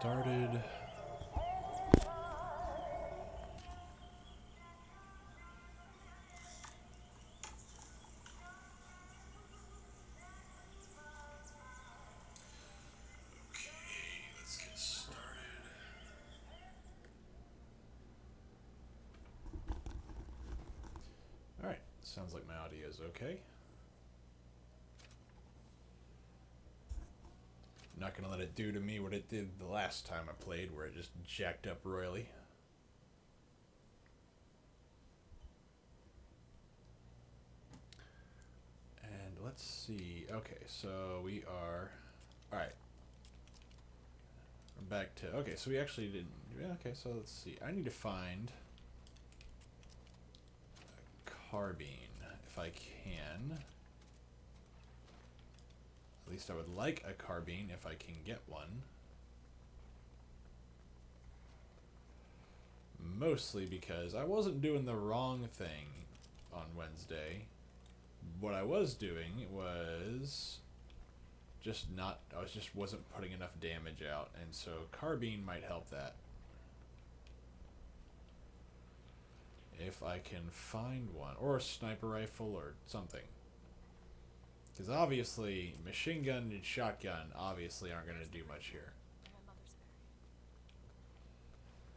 started. Okay, let's get started. Alright, sounds like my audio is okay. I'm not gonna let it do to me what it did the last time I played, where it just jacked up royally. And let's see. Okay, so we are. Alright. We're back to. Okay, so we actually didn't. Yeah, okay, so let's see. I need to find a carbine if I can. At least I would like a carbine if I can get one. Mostly because I wasn't doing the wrong thing on Wednesday. What I was doing was just not, I just wasn't putting enough damage out, and so carbine might help that. If I can find one, or a sniper rifle or something. Because obviously, machine gun and shotgun obviously aren't going to do much here.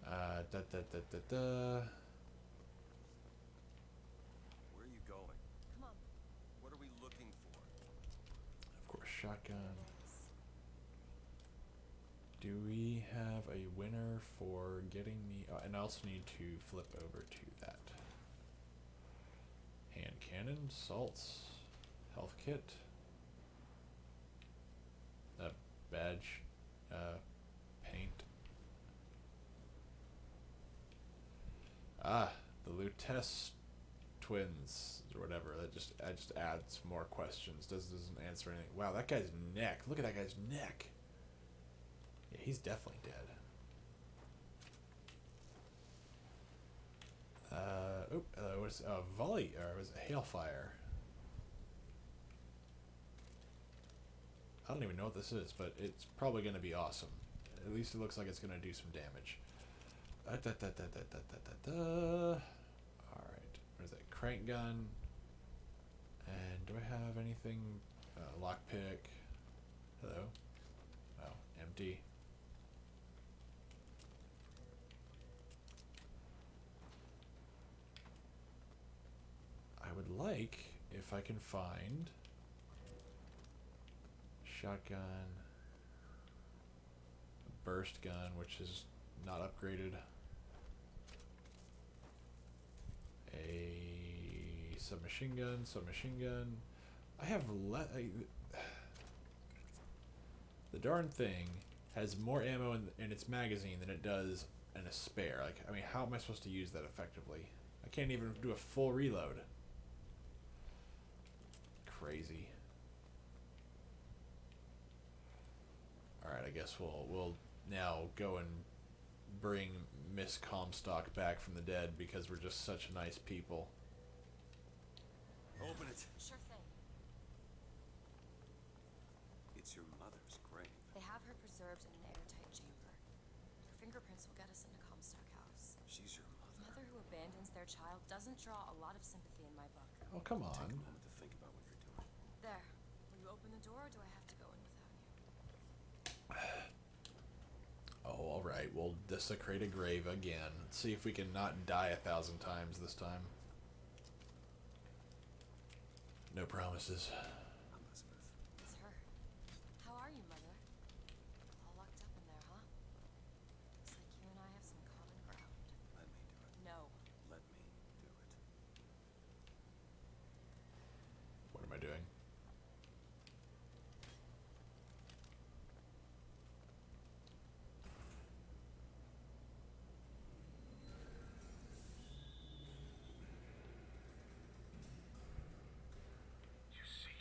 Da da da da da. Where are you going? Come on. What are we looking for? Of course, shotgun. Do we have a winner for getting me... Oh, and I also need to flip over to that. Hand cannon, salts, health kit. Badge, paint. Ah, the Lutece twins or whatever. That just adds more questions. Doesn't answer anything. Wow, that guy's neck. Look at that guy's neck. Yeah, he's definitely dead. Was a volley or was it hailfire? I don't even know what this is, but it's probably going to be awesome. At least it looks like it's going to do some damage. Alright, where's that? Crank gun. And do I have anything? Lockpick. Hello? Oh, empty. I would like, if I can find... shotgun, a burst gun, which is not upgraded, a submachine gun. I have the darn thing has more ammo in its magazine than it does in a spare. Like, I mean, how am I supposed to use that effectively? I can't even do a full reload. Crazy. Alright, I guess we'll now go and bring Miss Comstock back from the dead because we're just such nice people. Open it. Sure thing. It's your mother's grave. They have her preserved in an airtight chamber. Her fingerprints will get us into Comstock House. She's your A mother. mother who abandons their child doesn't draw a lot of sympathy in my book. Oh, come Take a on. moment to think about what you're doing. There. Will you open the door or do I have to go in without you? Oh, alright. We'll desecrate a grave again. See if we can not die 1,000 times this time. No promises. Elizabeth. It's her. How are you, Mother? All locked up in there, huh? Looks like you and I have some common ground. Let me do it. No. Let me do it. What am I doing? You see,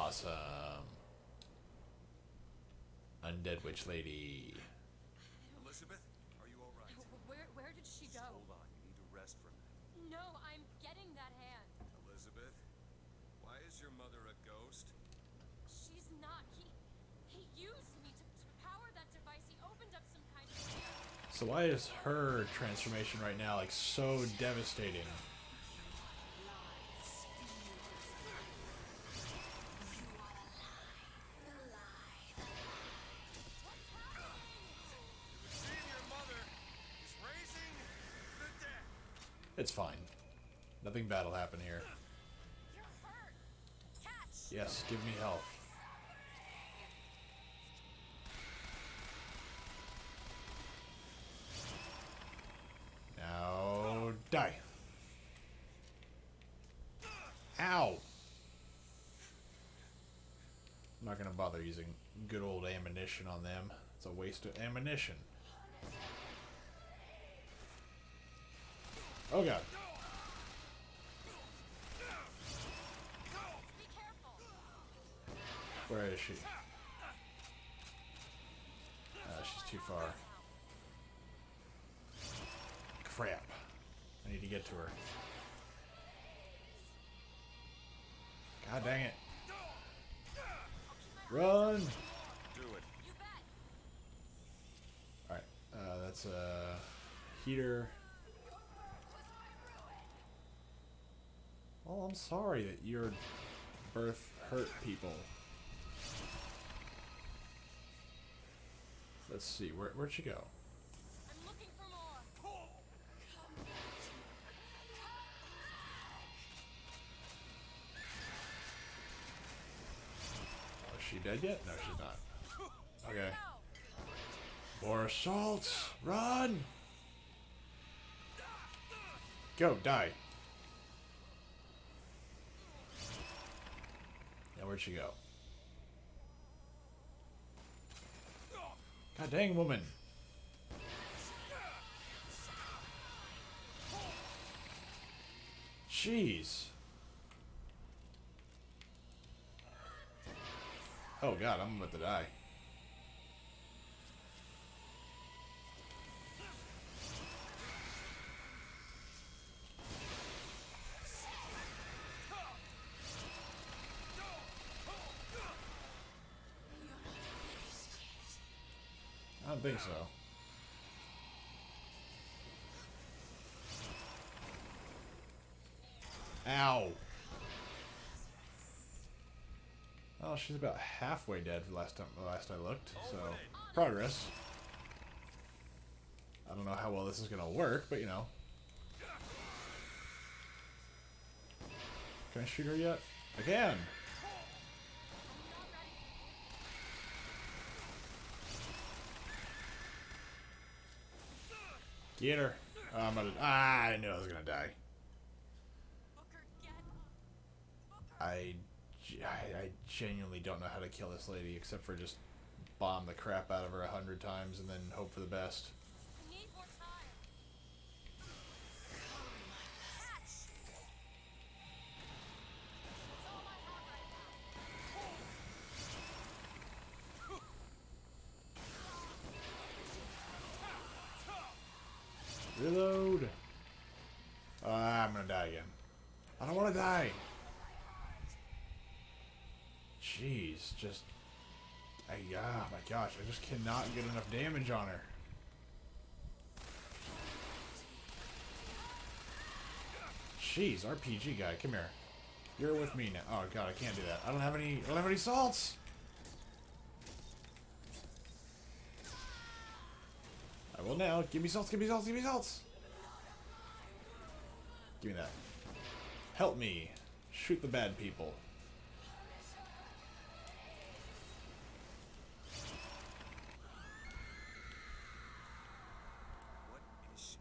Awesome. Undead witch lady. Elizabeth, are you all right? Where did she Just go? hold on. You need to rest for a minute. No, I'm getting that hand. Elizabeth, why is your mother a ghost? She's not. He used me to power that device. He opened up some kind of door. So why is her transformation right now like so devastating? It would seem your mother is raising the dead. It's fine. Nothing bad will happen here. You're hurt. Catch. Yes, give me health. Now die. Ow! I'm not gonna bother using good old ammunition on them. It's a waste of ammunition. Oh god. Be careful. Where is she? She's too far. Crap. I need to get to her. God dang it. Run! Do it. You bet. Alright, that's a heater. Well, I'm sorry that your birth hurt people. Let's see, where'd she go? I'm looking for more. Oh, is she dead yet? No, she's not. Okay. No. More assaults! Run! Go, die. Now where'd she go? God dang, woman. Jeez. Oh god, I'm about to die. I don't think so. Ow. Oh, she's about halfway dead last I looked. So, progress. I don't know how well this is gonna work, but you know. Can I shoot her yet? I can. Get her. Oh, I'm gonna. I knew I was gonna die. Booker, get. I genuinely don't know how to kill this lady except for just bomb the crap out of her 100 times and then hope for the best. I need more time. Catch. That's all I have right now. Reload. I'm gonna die again. I don't want to die. Jeez, just. Oh my gosh, I just cannot get enough damage on her. Jeez, RPG guy, come here. You're with me now. Oh god, I can't do that. I don't have any salts. I will now. Give me salts, give me salts, give me salts. Give me that. Help me. Shoot the bad people. What is she?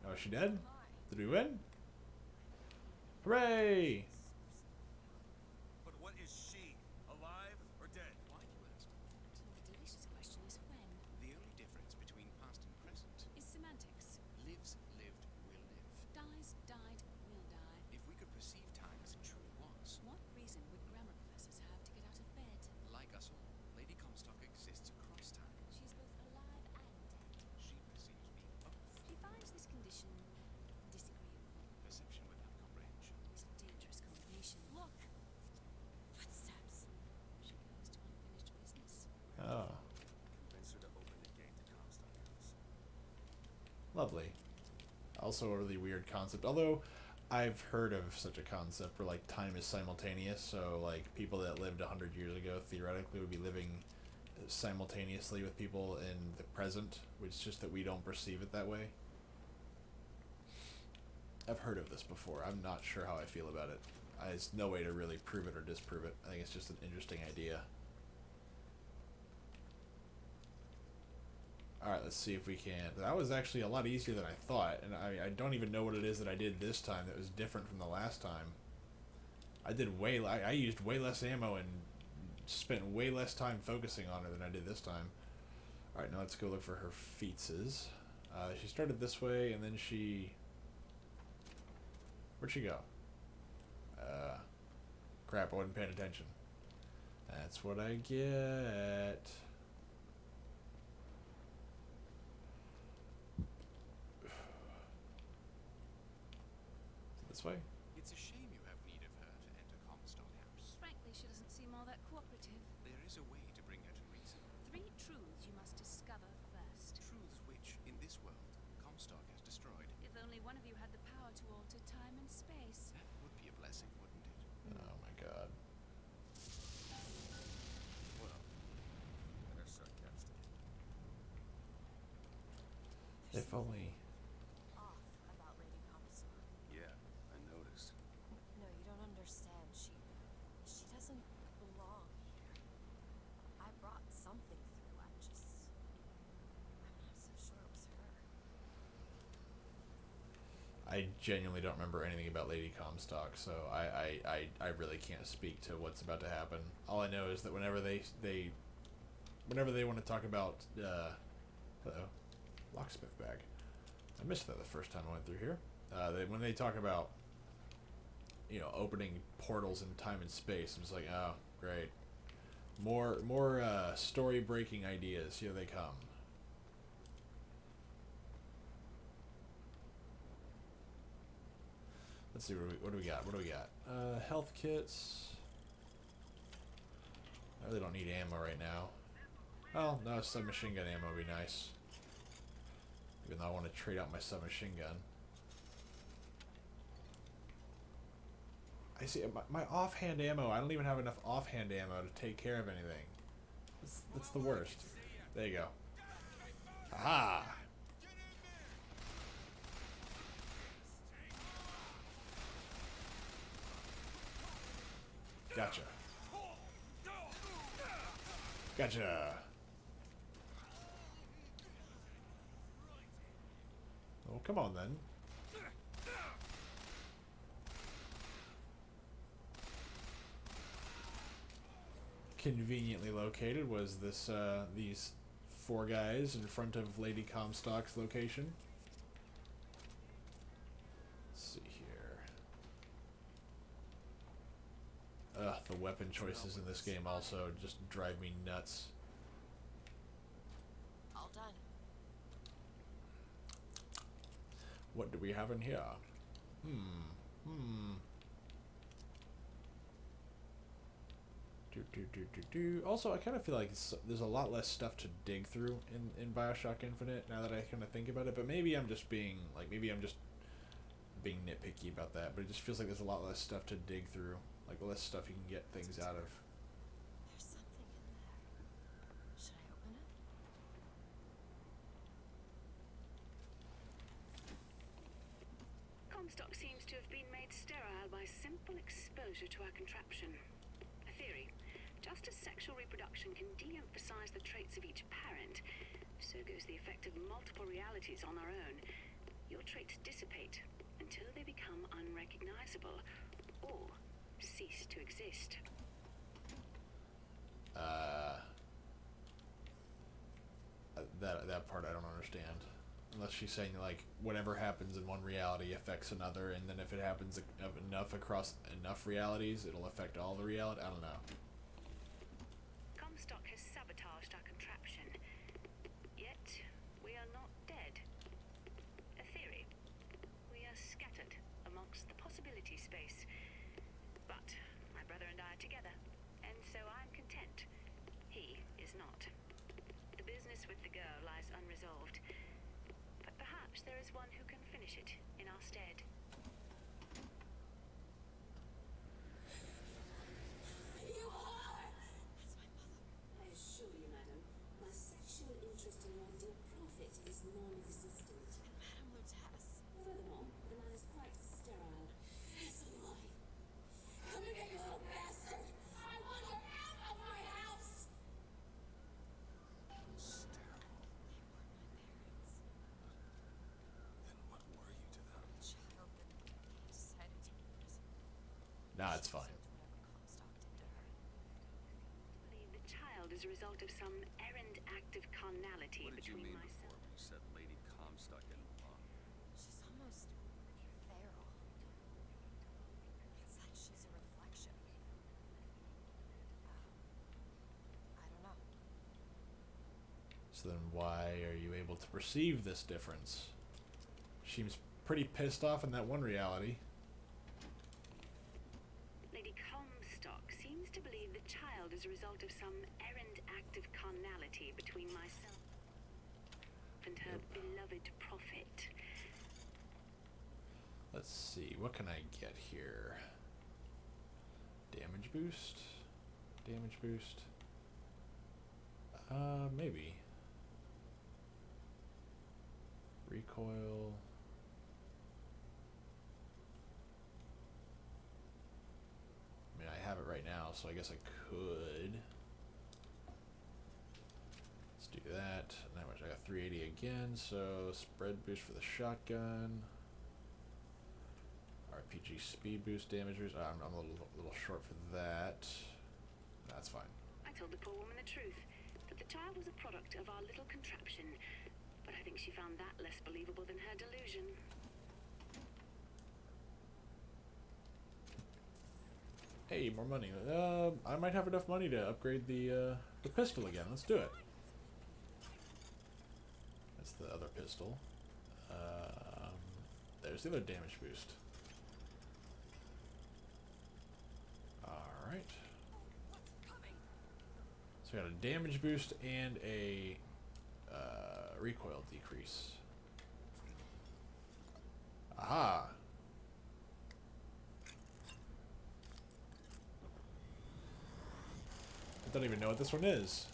Oh, is she dead? Did we win? Hooray! But what is she? Alive or dead? Why do you ask? The delicious question is when. The only difference between past and present Is semantics. lives, lived, will live. Dies, died, will die. If we could perceive time as it truly was, What reason would Grammar Professor Lovely. Also a really weird concept. Although I've heard of such a concept where like time is simultaneous, so like people that lived 100 years ago theoretically would be living simultaneously with people in the present, which is just that we don't perceive it that way. I've heard of this before. I'm not sure how I feel about it. There's no way to really prove it or disprove it. I think it's just an interesting idea. Alright, let's see if we can. That was actually a lot easier than I thought, and I don't even know what it is that I did this time that was different from the last time. I did I used way less ammo and spent way less time focusing on her than I did this time. Alright, now let's go look for her featses. She started this way, and then she... Where'd she go? Crap, I wasn't paying attention. That's what I get. This way? It's a shame you have need of her to enter Comstock House. Frankly, she doesn't seem all that cooperative. There is a way to bring her to reason. 3 truths you must discover first. Truths which, in this world, Comstock has destroyed. If only one of you had the power to alter time and space. That would be a blessing, wouldn't it? Oh my god. Well, they're sarcastic. If only... Off about Lady Comstock. Yeah, I noticed. No, you don't understand. She doesn't belong here. I brought something through. I'm not so sure it was her. I genuinely don't remember anything about Lady Comstock, so I really can't speak to what's about to happen. All I know is that whenever they want to talk about hello, locksmith bag. I missed that the first time I went through here. When they talk about, you know, opening portals in time and space, I'm just like, oh, great. More story breaking ideas. Here they come. Let's see, what do we got? What do we got? Health kits. I really don't need ammo right now. Well, no, submachine gun ammo would be nice. Even though I want to trade out my submachine gun. I see, my offhand ammo, I don't even have enough offhand ammo to take care of anything. That's the worst. There you go. Aha! Gotcha. Gotcha. Oh, come on then. Conveniently located was this these 4 guys in front of Lady Comstock's location. Let's see here. Ugh, the weapon choices in this game also just drive me nuts. All done. What do we have in here? Also, I kind of feel like there's a lot less stuff to dig through in Bioshock Infinite now that I kind of think about it. But maybe I'm just being nitpicky about that. But it just feels like there's a lot less stuff to dig through, like less stuff you can get things out of. There's something in there. Should I open it? Comstock seems to have been made sterile by simple exposure to our contraption. A theory. Just as sexual reproduction can de-emphasize the traits of each parent, so goes the effect of multiple realities on our own. Your traits dissipate until they become unrecognizable or cease to exist. That part I don't understand. Unless she's saying like whatever happens in one reality affects another, and then if it happens enough across enough realities, it'll affect all the reality. I don't know. Comstock has sabotaged our contraption, yet we are not dead. A theory. We are scattered amongst the possibility space. But my brother and I are together, and so I'm content. He is not. The business with the girl lies unresolved. But perhaps perhaps there is one who can finish it in our stead. You are! That's my mother. I assure you, madam, my sexual interest in your dear prophet is non-existent. Madame Lutece. Furthermore, the man is quite sterile. So am I. Come and get you little bastard! I want her out of my house! Sterile. They weren't my parents. Then what were you to them? Child that he decided to prison. Nah, it's fine. Whatever Comstock did to her. Believe the child is a result of some errand act of carnality What did you between mean myself. before when you said Lady Comstock and Mulan? She's almost feral. It's like she's a reflection. I don't know. So then why are you able to perceive this difference? She seems pretty pissed off in that one reality. Lady Comstock seems to believe the child is a result of some errand act of carnality between myself and her beloved prophet. Let's see, what can I get here? Damage boost? Damage boost? Maybe. Recoil. I mean, I have it right now, so I guess I could. Let's do that. And that much, I got 380 again, so spread boost for the shotgun. RPG speed boost damage boost. I'm a little short for that. That's fine. I told the poor woman the truth, that the child was a product of our little contraption, but I think she found that less believable than her delusion. Hey, more money. I might have enough money to upgrade the pistol again. Let's do it. That's the other pistol. There's the other damage boost. Alright. So we got a damage boost and a recoil decrease. Aha! I don't even know what this one is.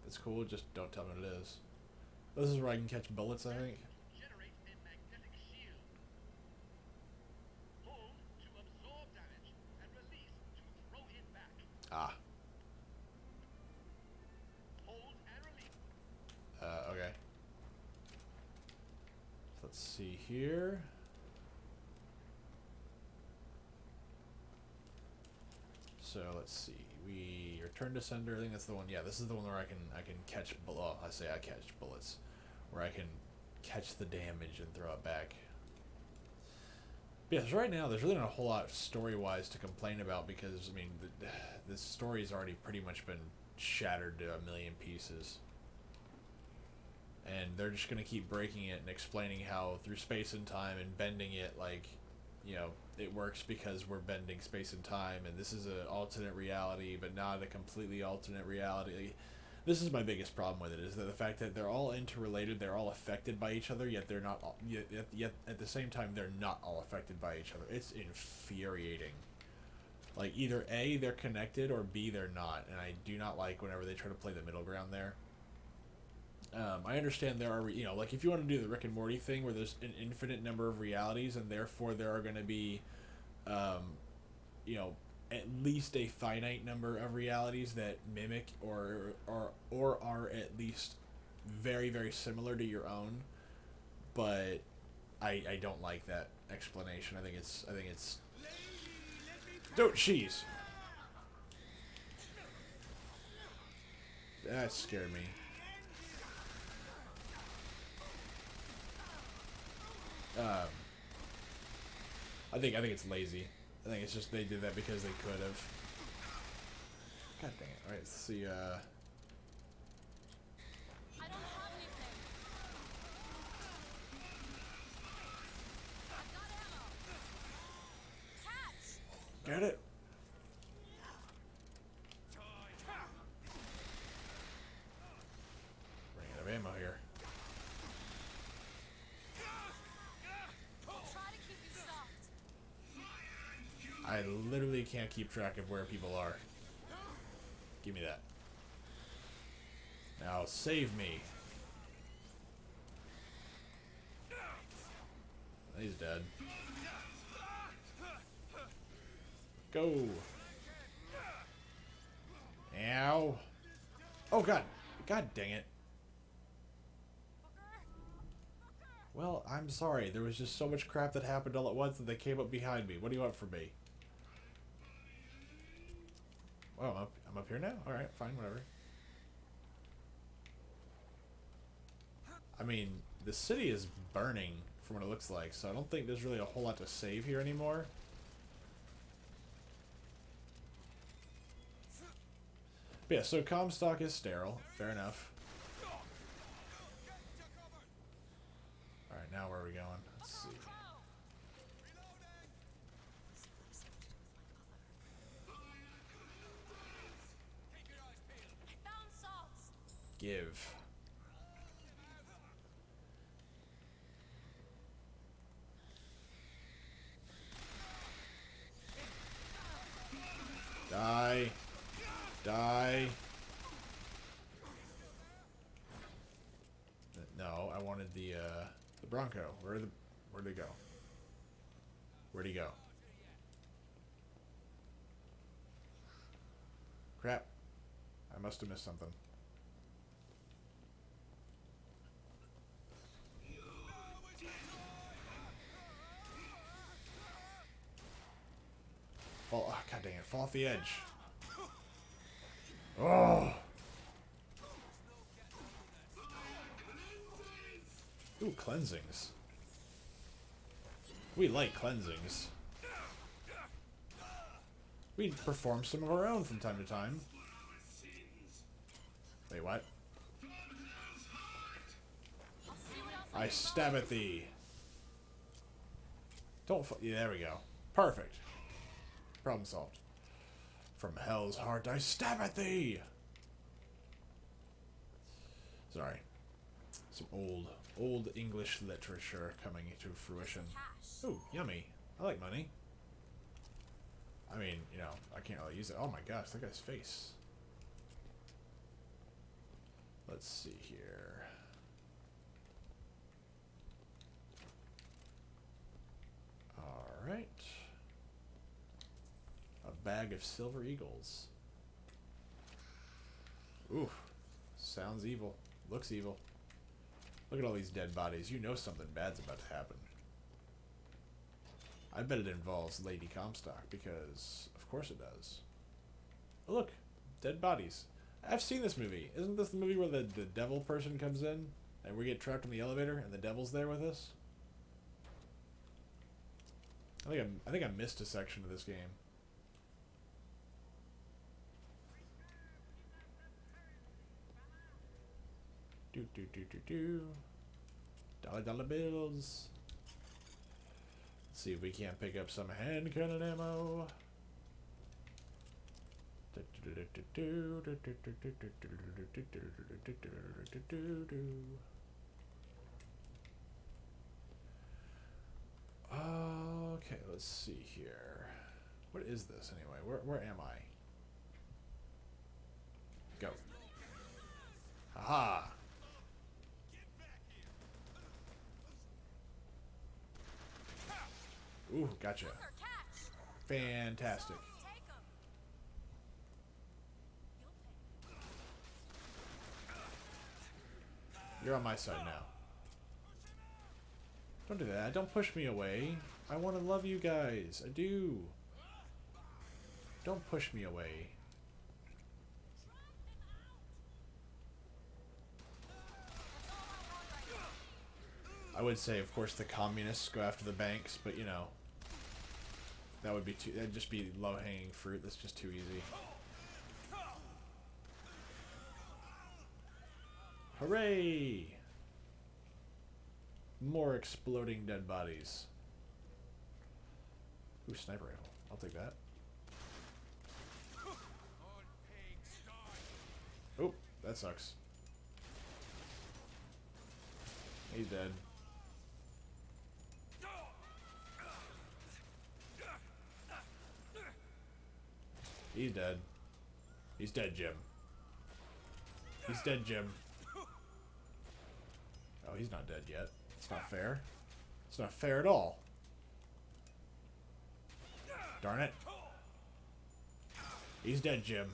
That's cool, just don't tell me what it is. This is where I can catch bullets, I think. Generate a magnetic shield. Hold to absorb damage and release to throw it back. Ah, Hold and release. okay. So let's see here. So let's see. We return to sender. I think that's the one. Yeah, this is the one where I can catch. Well, I say I catch bullets, where I can catch the damage and throw it back. But yeah, so right now there's really not a whole lot story-wise to complain about because I mean this story's already pretty much been shattered to a million pieces, and they're just gonna keep breaking it and explaining how through space and time and bending it, like, you know, it works because we're bending space and time, and this is an alternate reality, but not a completely alternate reality. This is my biggest problem with it, is that the fact that they're all interrelated, they're all affected by each other, yet they're not. Yet at the same time, they're not all affected by each other. It's infuriating. Like either A, they're connected, or B, they're not, and I do not like whenever they try to play the middle ground there. I understand there are, you know, like if you want to do the Rick and Morty thing where there's an infinite number of realities and therefore there are going to be, you know, at least a finite number of realities that mimic or are at least very, very similar to your own, but I don't like that explanation. I think it's don't cheese. That scared me. I think it's lazy. I think it's just they did that because they could have. God dang it! All right, let's see. I don't have anything. I've got ammo. Catch! Get it. I literally can't keep track of where people are. Give me that. Now save me. He's dead. Go. Ow. Oh god. God dang it. Well, I'm sorry. There was just so much crap that happened all at once that they came up behind me. What do you want from me? Oh, I'm up here now? Alright, fine, whatever. I mean, the city is burning from what it looks like, so I don't think there's really a whole lot to save here anymore. But yeah, so Comstock is sterile. Fair enough. Alright, now where are we going? Let's see. I found salts. Give. Die. Die. No, I wanted the Bronco. Where'd it go? Where'd he go? Crap. I must have missed something. Fall. Oh, God dang it. Fall off the edge. Oh. Ooh, cleansings. We like cleansings. We perform some of our own from time to time. Wait, what? I stab at thee. Don't. Yeah, there we go. Perfect. Problem solved. From hell's heart, I stab at thee. Sorry. Some old English literature coming to fruition. Cash. Ooh, yummy. I like money. I mean, you know, I can't really use it. Oh my gosh, that guy's face. Let's see here. Alright. A bag of silver eagles. Ooh. Sounds evil. Looks evil. Look at all these dead bodies. You know something bad's about to happen. I bet it involves Lady Comstock, because of course it does. Oh, look. Dead bodies. I've seen this movie. Isn't this the movie where the devil person comes in and we get trapped in the elevator and the devil's there with us? I think I missed a section of this game. Dollar bills. Let's see if we can't pick up some hand cannon ammo. Okay, let's see here. What is this anyway? Where am I? Go. Haha. Ooh, gotcha. Fantastic. You're on my side now. Don't do that. Don't push me away. I want to love you guys. I do. Don't push me away. I would say, of course, the communists go after the banks, but you know, that would be too. That'd just be low-hanging fruit. That's just too easy. Hooray! More exploding dead bodies. Ooh, sniper rifle. I'll take that. Oh, that sucks. He's dead. He's dead. He's dead, Jim. He's dead, Jim. Oh, he's not dead yet. It's not fair. It's not fair at all. Darn it. He's dead, Jim.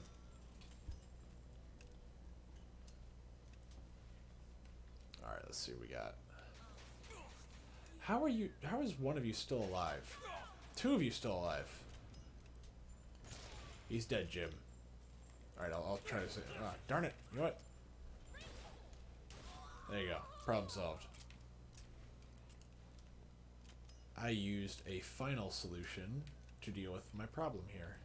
Alright, let's see what we got. How is one of you still alive? Two of you still alive. He's dead, Jim. Alright, I'll try to say... Ah, darn it. You know what? There you go. Problem solved. I used a final solution to deal with my problem here.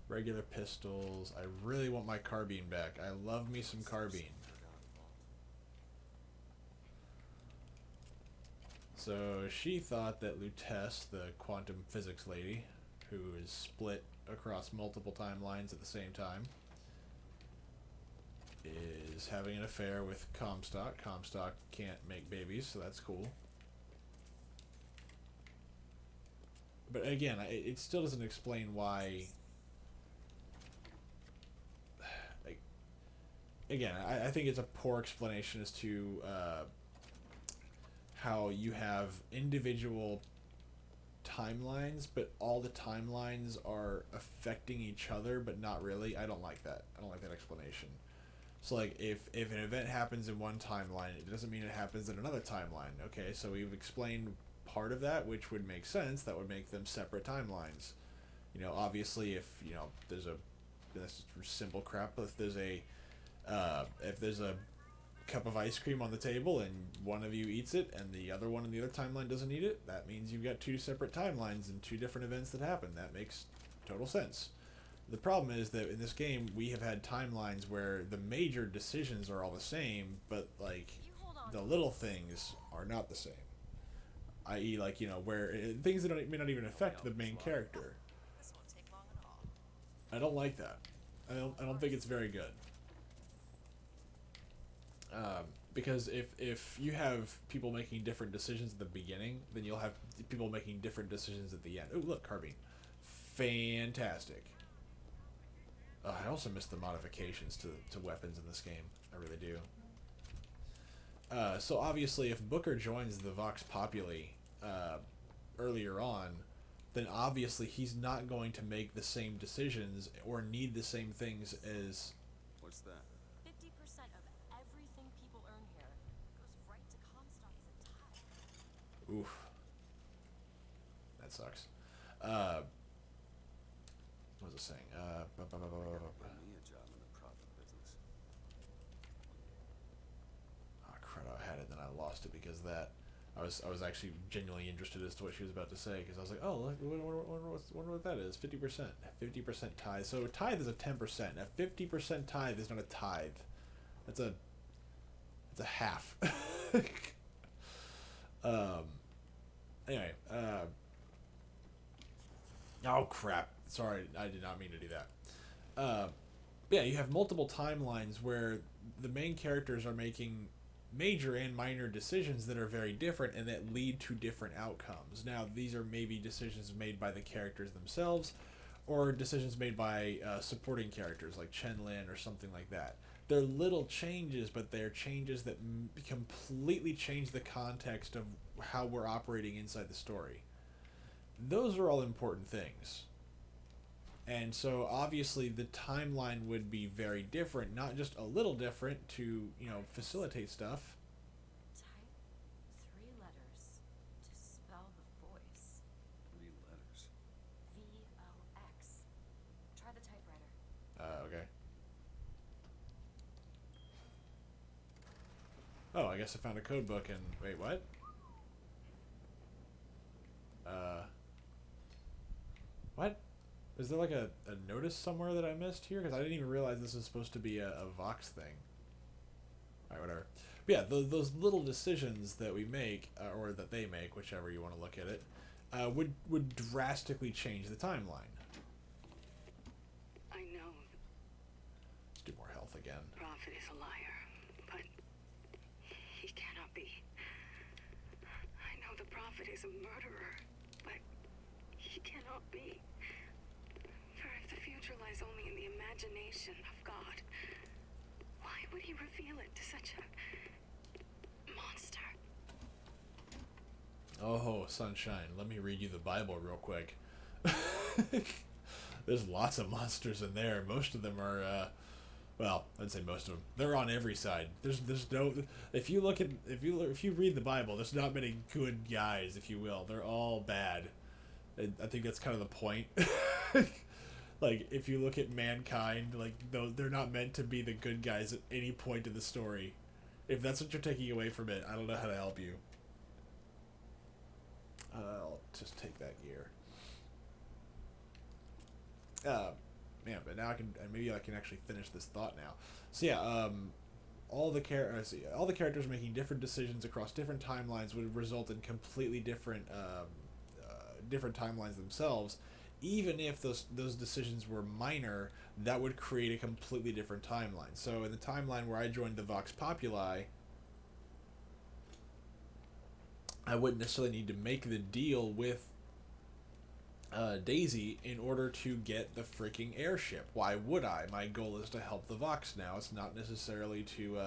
Regular pistols. I really want my carbine back. I love me some carbine. So she thought that Lutece, the quantum physics lady, who is split across multiple timelines at the same time, is having an affair with Comstock. Comstock can't make babies, so that's cool. But again, it still doesn't explain why... Again, I think it's a poor explanation as to how you have individual timelines, but all the timelines are affecting each other, but not really. I don't like that. I don't like that explanation. So, like, if an event happens in one timeline, it doesn't mean it happens in another timeline. Okay, so we've explained part of that, which would make sense. That would make them separate timelines. You know, obviously, if, you know, there's a... This is simple crap, but if there's a cup of ice cream on the table and one of you eats it and the other one in the other timeline doesn't eat it, that means you've got two separate timelines and two different events that happen. That makes total sense. The problem is that in this game we have had timelines where the major decisions are all the same, but like the little things are not the same. I.e., like, you know, where things that may not even affect the main character. This won't take long at all. I don't like that. I don't think it's very good. Because if you have people making different decisions at the beginning, then you'll have people making different decisions at the end. Oh, look, carbine. Fantastic. I also miss the modifications to weapons in this game. I really do. So obviously, if Booker joins the Vox Populi earlier on, then obviously he's not going to make the same decisions or need the same things as... What's that? 50% of everything people earn here goes right to Comstock as a tithe. Oof. That sucks. What was I saying? Get me a job in the profit business. Oh crud! I had it, then I lost it because of that. I was actually genuinely interested as to what she was about to say, because I was like, oh, wonder what that is. 50%. 50% tithe. So a tithe is a 10%. A 50% tithe is not a tithe. That's a half. Anyway. Oh crap! Sorry, I did not mean to do that. Yeah, you have multiple timelines where the main characters are making major and minor decisions that are very different and that lead to different outcomes. Now, these are maybe decisions made by the characters themselves, or decisions made by supporting characters like Chen Lin or something like that. They're little changes, but they're changes that completely change the context of how we're operating inside the story. Those are all important things. And so obviously the timeline would be very different, not just a little different to, you know, facilitate stuff. Type 3 letters to spell the voice. 3 letters. VOX. Try the typewriter. Okay. Oh, I guess I found a code book and... Wait, what? What? Is there like a notice somewhere that I missed here? Because I didn't even realize this is supposed to be a Vox thing. Alright, whatever. But yeah, those little decisions that we make, or that they make, whichever you want to look at it, would drastically change the timeline. I know Let's do more health again. the prophet is a liar, but he cannot be. I know the prophet is a murderer, but he cannot be. lies only in the imagination of God. Why would he reveal it to such a monster? Oh, sunshine. Let me read you the Bible real quick. There's lots of monsters in there. Most of them are, well, I'd say most of them. They're on every side. There's no. If you read the Bible, there's not many good guys, if you will. They're all bad. And I think that's kind of the point. Like, if you look at mankind, like, they're not meant to be the good guys at any point in the story. If that's what you're taking away from it, I don't know how to help you. I'll just take that gear. Yeah, but now maybe I can actually finish this thought now. So yeah, all the characters making different decisions across different timelines would result in completely different timelines themselves. Even if those decisions were minor, that would create a completely different timeline. So in the timeline where I joined the Vox Populi, I wouldn't necessarily need to make the deal with Daisy in order to get the freaking airship. Why would I? My goal is to help the Vox now. It's not necessarily to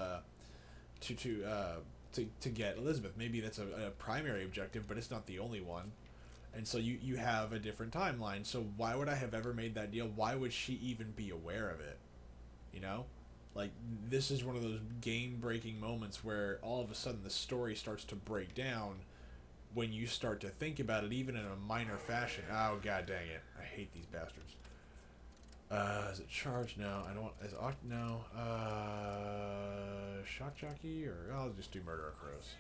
get Elizabeth. Maybe that's a primary objective, but it's not the only one. And so you have a different timeline. So why would I have ever made that deal? Why would she even be aware of it? You know? Like, this is one of those game-breaking moments where all of a sudden the story starts to break down when you start to think about it, even in a minor fashion. Oh, god dang it. I hate these bastards. Is it charged? No, I don't want... No. Shock jockey? Or I'll just do murder of crows.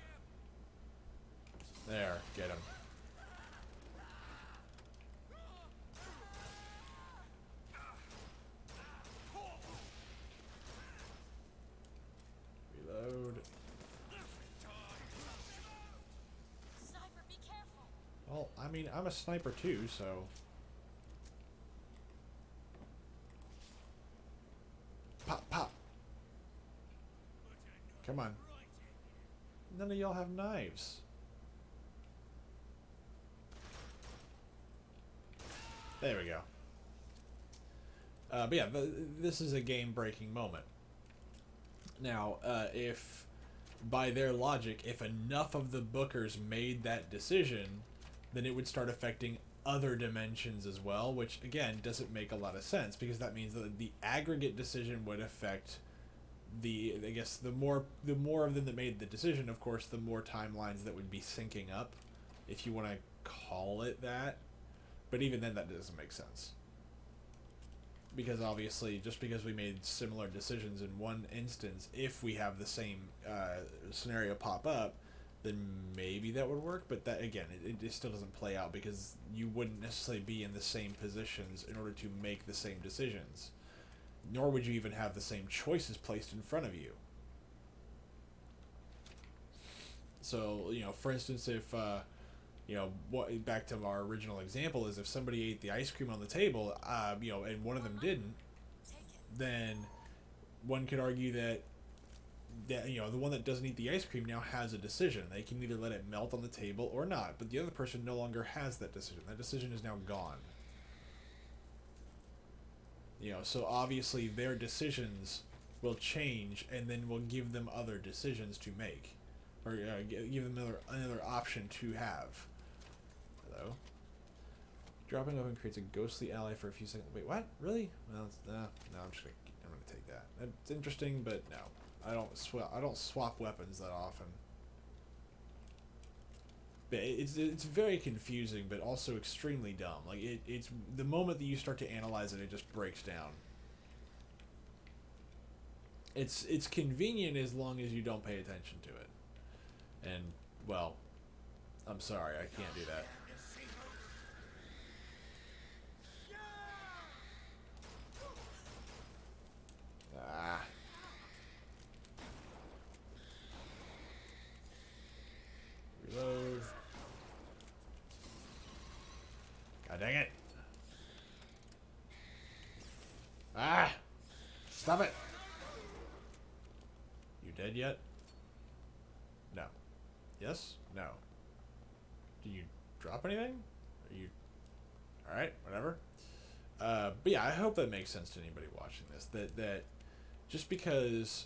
There. Get him. Reload. Sniper, be careful. Well, I mean, I'm a sniper too, so... Pop, pop. Come on. None of y'all have knives. There we go. But yeah, this is a game-breaking moment. Now, if, by their logic, if enough of the Bookers made that decision, then it would start affecting other dimensions as well, which, again, doesn't make a lot of sense, because that means that the aggregate decision would affect the, I guess, the more of them that made the decision, of course, the more timelines that would be syncing up, if you want to call it that. But even then, that doesn't make sense. Because obviously, just because we made similar decisions in one instance, if we have the same scenario pop up, then maybe that would work. But that, again, it still doesn't play out, because you wouldn't necessarily be in the same positions in order to make the same decisions. Nor would you even have the same choices placed in front of you. So, you know, for instance, if... you know, back to our original example is if somebody ate the ice cream on the table, you know, and one of them didn't, then one could argue that you know, the one that doesn't eat the ice cream now has a decision. They can either let it melt on the table or not, but the other person no longer has that decision. That decision is now gone. You know, so obviously their decisions will change, and then we'll give them other decisions to make, or give them another option to have. Hello. Dropping open creates a ghostly ally for a few seconds. Wait, what? Really? No, no. I'm just gonna take that. It's interesting, but no. I don't swap weapons that often. But it's very confusing, but also extremely dumb. Like it's the moment that you start to analyze it, it just breaks down. It's convenient as long as you don't pay attention to it. And well, I'm sorry, I can't do that. Ah. Reload. God dang it. Ah! Stop it! You dead yet? No. Yes? No. Did you drop anything? Are you... Alright, whatever. But yeah, I hope that makes sense to anybody watching this. That just because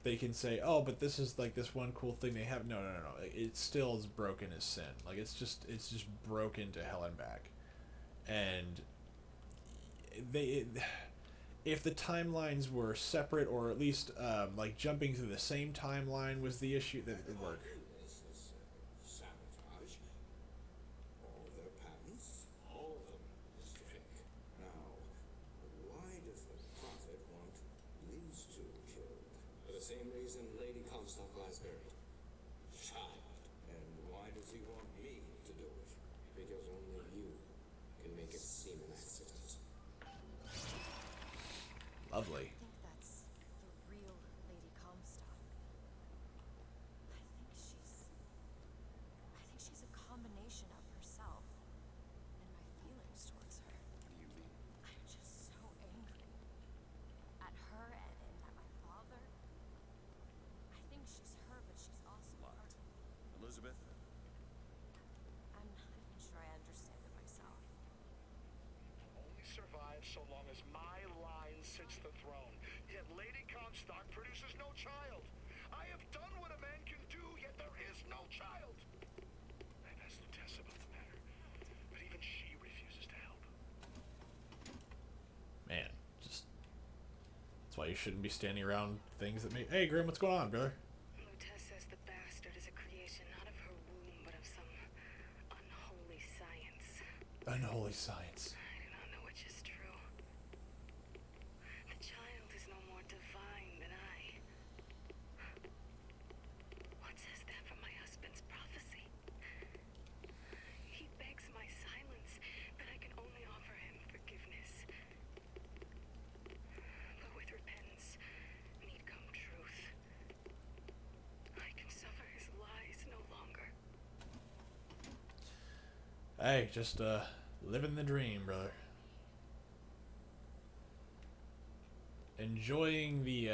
they can say, oh, but this is like this one cool thing they have. No. It's still as broken as sin. Like it's just broken to hell and back. And if the timelines were separate, or at least like jumping through the same timeline was the issue, that would work. This is sabotage. All of their patents, all of them is fake. Now, why does the Prophet want these two killed? For the same reason Lady Comstock lies buried. Child. And why does he want me to do it? Because only you can make it seem an accident. Lovely. I think that's the real Lady Comstock. I think she's a combination of herself and my feelings towards her. What do you mean? I'm just so angry at her and at my father. I think she's her, but she's also What? part of me. Elizabeth? I'm not even sure I understand it myself. Only survives so long as my line sits the throne. Yet Lady Comstock produces no child. I have done what a man can do, yet there is no child. I've asked Lutetia about the matter, but even she refuses to help. Man, just that's why you shouldn't be standing around things that make. Hey, Grim, what's going on, brother? Lutez says the bastard is a creation not of her womb, but of some unholy science. Unholy science. I do not know which is true. The child is no more divine than I. What says that from my husband's prophecy? He begs my silence, but I can only offer him forgiveness. But with repentance need come truth. I can suffer his lies no longer. Hey, just living the dream, brother. Enjoying the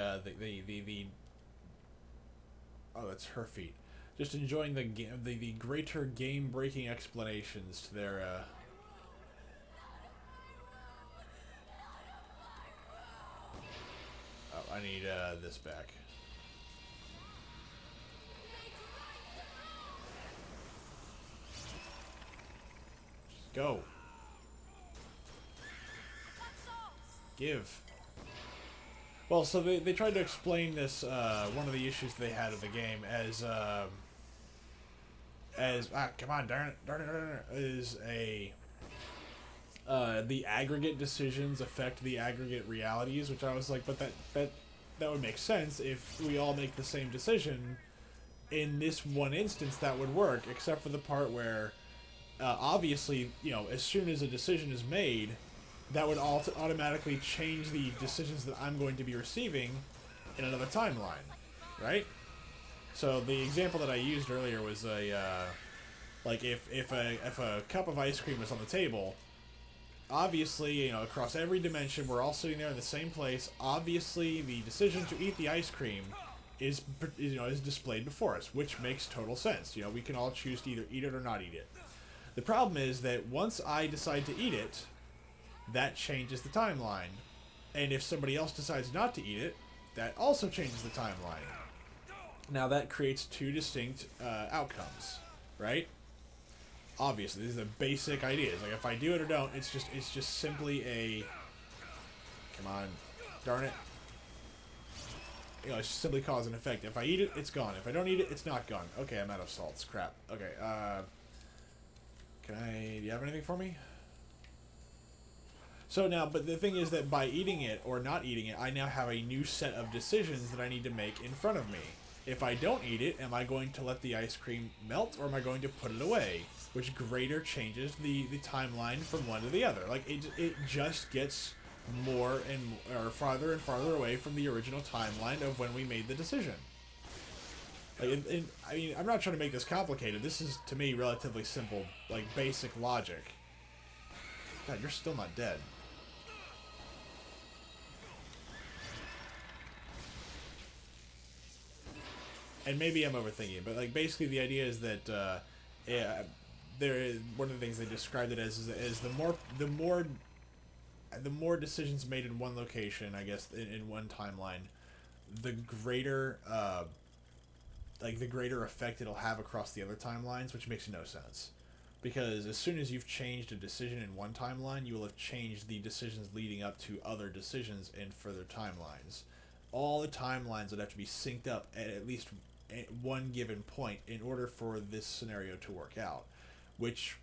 oh, that's her feet. Just enjoying the greater game breaking explanations to their oh, I need this back. Go. Give. Well, so they tried to explain this, one of the issues they had of the game as come on, darn it, is the aggregate decisions affect the aggregate realities, which I was like, but that would make sense if we all make the same decision. In this one instance, that would work, except for the part where, obviously, as soon as a decision is made, that would automatically change the decisions that I'm going to be receiving in another timeline, right? So the example that I used earlier was like if a cup of ice cream was on the table, obviously, across every dimension, we're all sitting there in the same place. Obviously, the decision to eat the ice cream is displayed before us, which makes total sense. We can all choose to either eat it or not eat it. The problem is that once I decide to eat it, that changes the timeline. And if somebody else decides not to eat it, that also changes the timeline. Now that creates two distinct outcomes, right? Obviously, these are the basic ideas. Like if I do it or don't, it's just simply a come on, darn it. It's simply cause and effect. If I eat it, it's gone. If I don't eat it, it's not gone. Okay, I'm out of salts. Crap. Okay, do you have anything for me? So now, but the thing is that by eating it or not eating it, I now have a new set of decisions that I need to make in front of me. If I don't eat it, am I going to let the ice cream melt, or am I going to put it away? Which greater changes the timeline from one to the other. Like, it just gets more or farther and farther away from the original timeline of when we made the decision. Like, I mean, I'm not trying to make this complicated. This is, to me, relatively simple, like, basic logic. God, you're still not dead. And maybe I'm overthinking it, but like basically the idea is that one of the things they described it as is the more the more decisions made in one location, I guess, in one timeline, the greater the greater effect it'll have across the other timelines, which makes no sense. Because as soon as you've changed a decision in one timeline, you will have changed the decisions leading up to other decisions in further timelines. All the timelines would have to be synced up at least at one given point in order for this scenario to work out. Which,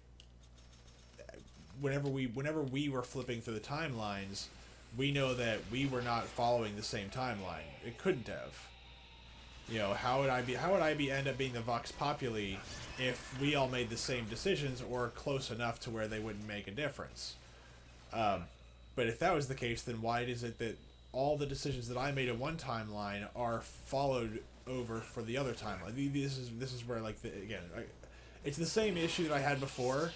whenever we were flipping through the timelines, we know that we were not following the same timeline. It couldn't have. You know, how would I be end up being the Vox Populi if we all made the same decisions or close enough to where they wouldn't make a difference? But if that was the case, then why is it that all the decisions that I made in one timeline are followed over for the other timeline? This is where, like, it's the same issue that I had before.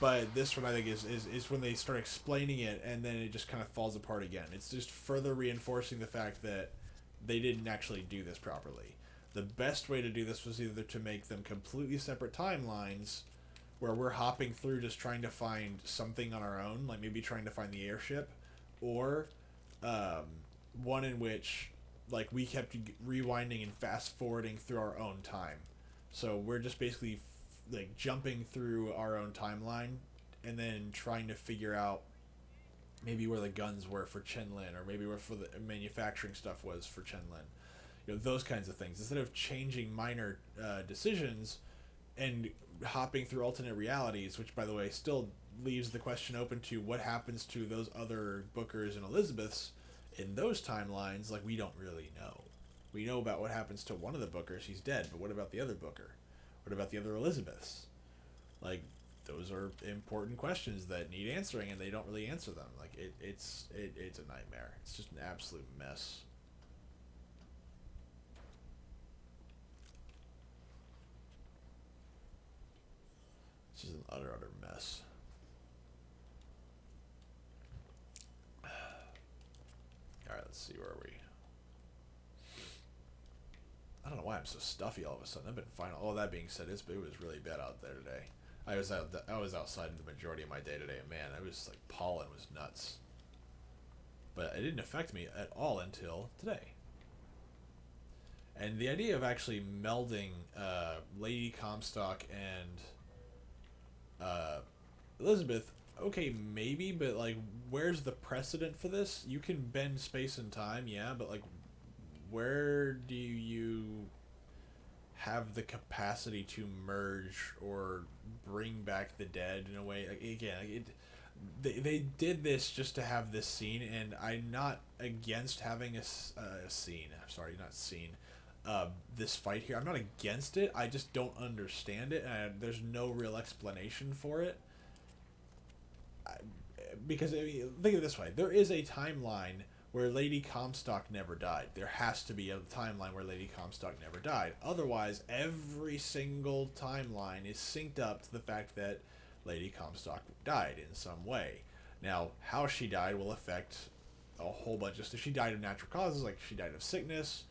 But this one, I think, is when they start explaining it, and then it just kind of falls apart again. It's just further reinforcing the fact that they didn't actually do this properly. The best way to do this was either to make them completely separate timelines, where we're hopping through just trying to find something on our own, like maybe trying to find the airship, or one in which, like, we kept rewinding and fast forwarding through our own time. So we're just basically like jumping through our own timeline and then trying to figure out maybe where the guns were for Chen-Lin, or maybe where for the manufacturing stuff was for Chen-Lin. You know, those kinds of things. Instead of changing minor decisions and hopping through alternate realities, which, by the way, still leaves the question open to what happens to those other Bookers and Elizabeths in those timelines. Like, we don't really know. We know about what happens to one of the Bookers. He's dead, but what about the other Booker? What about the other Elizabeths? Like, those are important questions that need answering, and they don't really answer them. Like, it's a nightmare. It's just an absolute mess. This is an utter mess. Alright, let's see, where are we? I don't know why I'm so stuffy all of a sudden. I've been fine. All that being said, it was really bad out there today. I was outside the majority of my day today, and man, I was like, pollen was nuts. But it didn't affect me at all until today. And the idea of actually melding Lady Comstock and Elizabeth, okay, maybe, but like, where's the precedent for this? You can bend space and time, yeah, but like, where do you have the capacity to merge or bring back the dead in a way? Like, again, they did this just to have this scene, and I'm not against having a scene. I'm sorry, not scene. This fight here, I'm not against it. I just don't understand it, and there's no real explanation for it. Because, I mean, think of it this way: there is a timeline where Lady Comstock never died. There has to be a timeline where Lady Comstock never died. Otherwise, every single timeline is synced up to the fact that Lady Comstock died in some way. Now, how she died will affect a whole bunch of stuff. If she died of natural causes, like she died of sickness,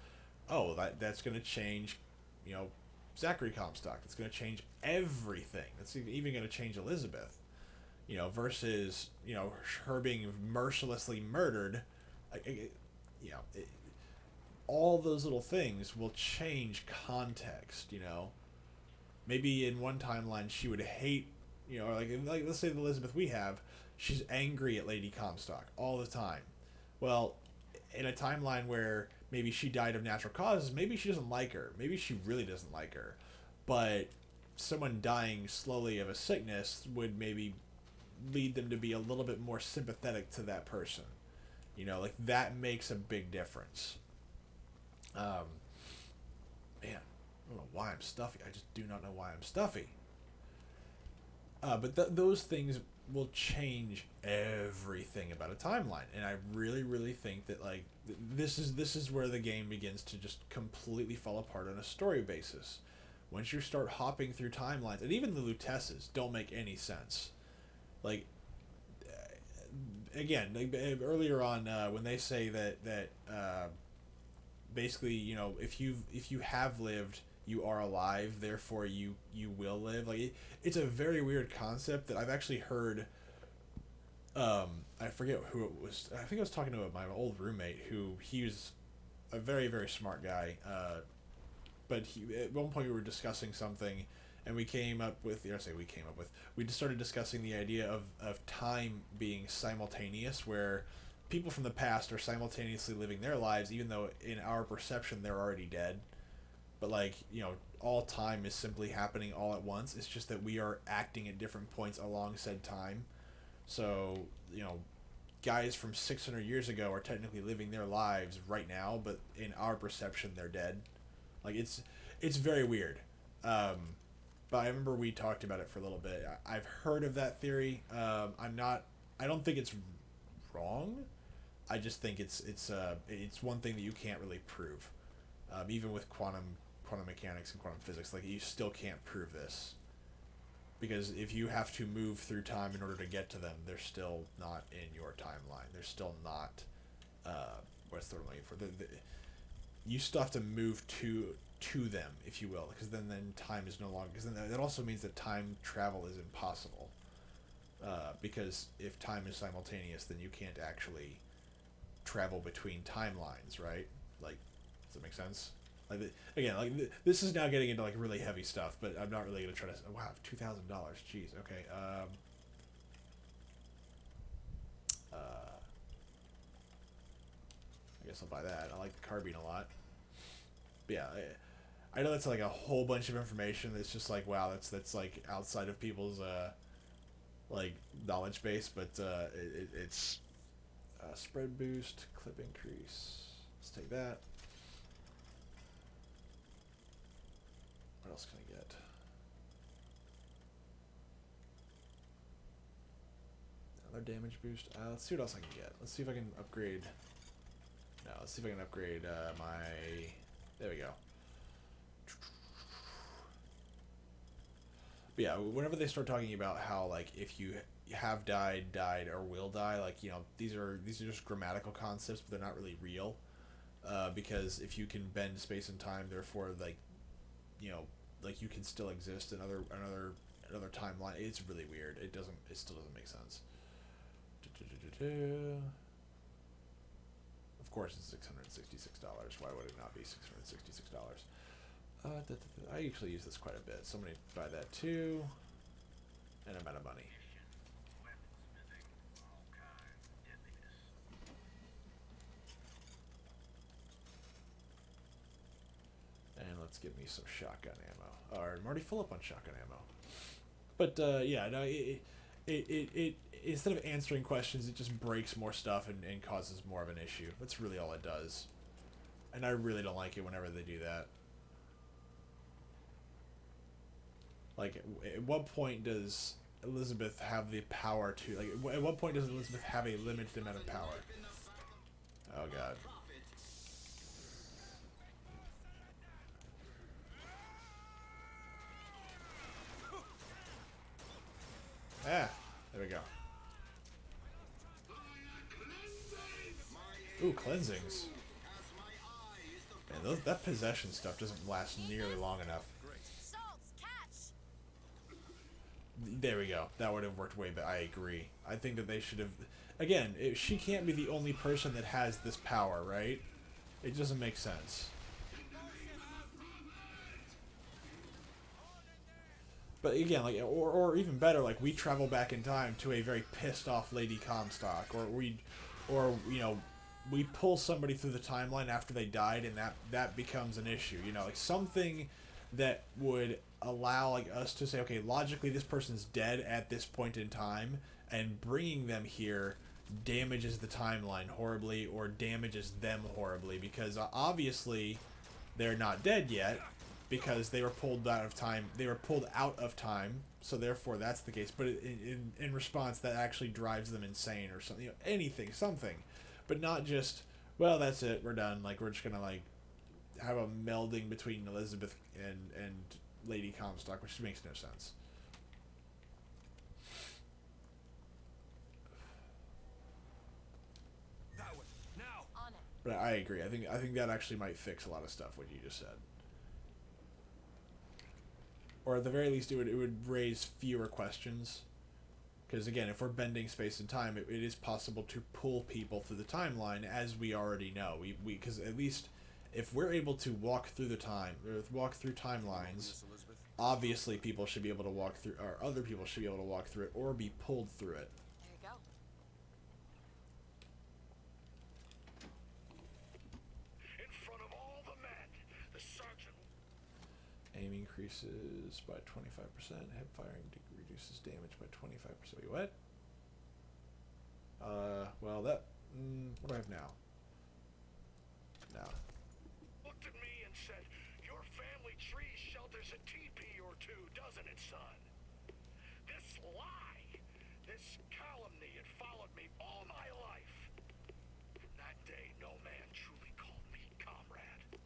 oh, that's going to change, you know, Zachary Comstock. It's going to change everything. That's even going to change Elizabeth. You know, versus, you know, her being mercilessly murdered. You know, all those little things will change context. You know, maybe in one timeline she would hate, you know, like let's say the Elizabeth we have, she's angry at Lady Comstock all the time. Well, in a timeline where maybe she died of natural causes, maybe she doesn't like her. Maybe she really doesn't like her. But someone dying slowly of a sickness would maybe lead them to be a little bit more sympathetic to that person. You know, like, that makes a big difference. Man, I don't know why I'm stuffy. I just do not know why I'm stuffy. But those things will change everything about a timeline, and I really, really think that, like, this is where the game begins to just completely fall apart on a story basis. Once you start hopping through timelines, and even the Lutesses don't make any sense. Like, again, like, earlier on, when they say that basically, you know, if you have lived you are alive, therefore you will live. Like it's a very weird concept that I've actually heard. I forget who it was. I think I was talking to my old roommate who he was a very very smart guy. But at one point we were discussing something, and we came up with, or I say we came up with, we just started discussing the idea of time being simultaneous, where people from the past are simultaneously living their lives, even though in our perception they're already dead. But like, all time is simply happening all at once. It's just that we are acting at different points along said time. So, guys from 600 years ago are technically living their lives right now, but in our perception they're dead. Like it's very weird. But I remember we talked about it for a little bit. I've heard of that theory. I don't think it's wrong. I just think it's one thing that you can't really prove. Even with quantum mechanics and quantum physics, like you still can't prove this. Because if you have to move through time in order to get to them, they're still not in your timeline. They're still not what's the word I'm looking for? You still have to move to them, if you will, because then time is no longer, because then that also means that time travel is impossible, because if time is simultaneous, then you can't actually travel between timelines, right? Like, does that make sense? Like, again, like this is now getting into like really heavy stuff, but I'm not really gonna try to. Wow, $2,000. Jeez. Okay. I guess I'll buy that. I like the carbine a lot. But yeah, I know that's like a whole bunch of information that's just like, wow, that's like outside of people's like knowledge base, but it's spread boost, clip increase. Let's take that. What else can I get? Another damage boost. Let's see what else I can get. Let's see if I can upgrade. No, let's see if I can upgrade my. There we go. But yeah, whenever they start talking about how like if you have died, or will die, like these are just grammatical concepts, but they're not really real. Because if you can bend space and time, therefore like like you can still exist in another timeline. It's really weird. It still doesn't make sense. Of course, it's $666. Why would it not be $666? I actually use this quite a bit. Somebody buy that too. And I'm out of money. And let's give me some shotgun ammo. Or I'm already full up on shotgun ammo. But yeah, no, it instead of answering questions, it just breaks more stuff and causes more of an issue. That's really all it does. And I really don't like it whenever they do that. Like, at what point does Elizabeth have the power to... Like, at what point does Elizabeth have a limited amount of power? Oh, God. Ah, there we go. Ooh, cleansings. Man, that possession stuff doesn't last nearly long enough. Salts, catch! There we go. That would have worked way better. I agree. I think that they should have... Again, she can't be the only person that has this power, right? It doesn't make sense. But again, like, or even better, like, we travel back in time to a very pissed off Lady Comstock, or we pull somebody through the timeline after they died, and that becomes an issue. Like something that would allow like us to say, okay, logically this person's dead at this point in time, and bringing them here damages the timeline horribly, or damages them horribly, because obviously they're not dead yet, because they were pulled out of time. They were pulled out of time, so therefore that's the case. But in response, that actually drives them insane or something. Anything, something, but not just, well, that's it, we're done. Like, we're just gonna like have a melding between Elizabeth and Lady Comstock, which makes no sense. That way. Now. On it. But I agree. I think that actually might fix a lot of stuff what you just said. or at the very least, it would raise fewer questions. Because again, if we're bending space and time, it is possible to pull people through the timeline, as we already know. Because at least if we're able to walk through the time, or walk through timelines, Miss Elizabeth? obviously people should be able to walk through, or other people should be able to walk through it, or be pulled through it. There you go. In front of all the men, the sergeant. Aim increases by 25%. Hip firing reduces damage by 25%. Wait, what? Well, that... what do I have now? No. Looked at me and said, "Your family tree shelters a teepee or two, doesn't it, son?" This lie, this calumny had followed me all my life. From that day, no man truly called me comrade.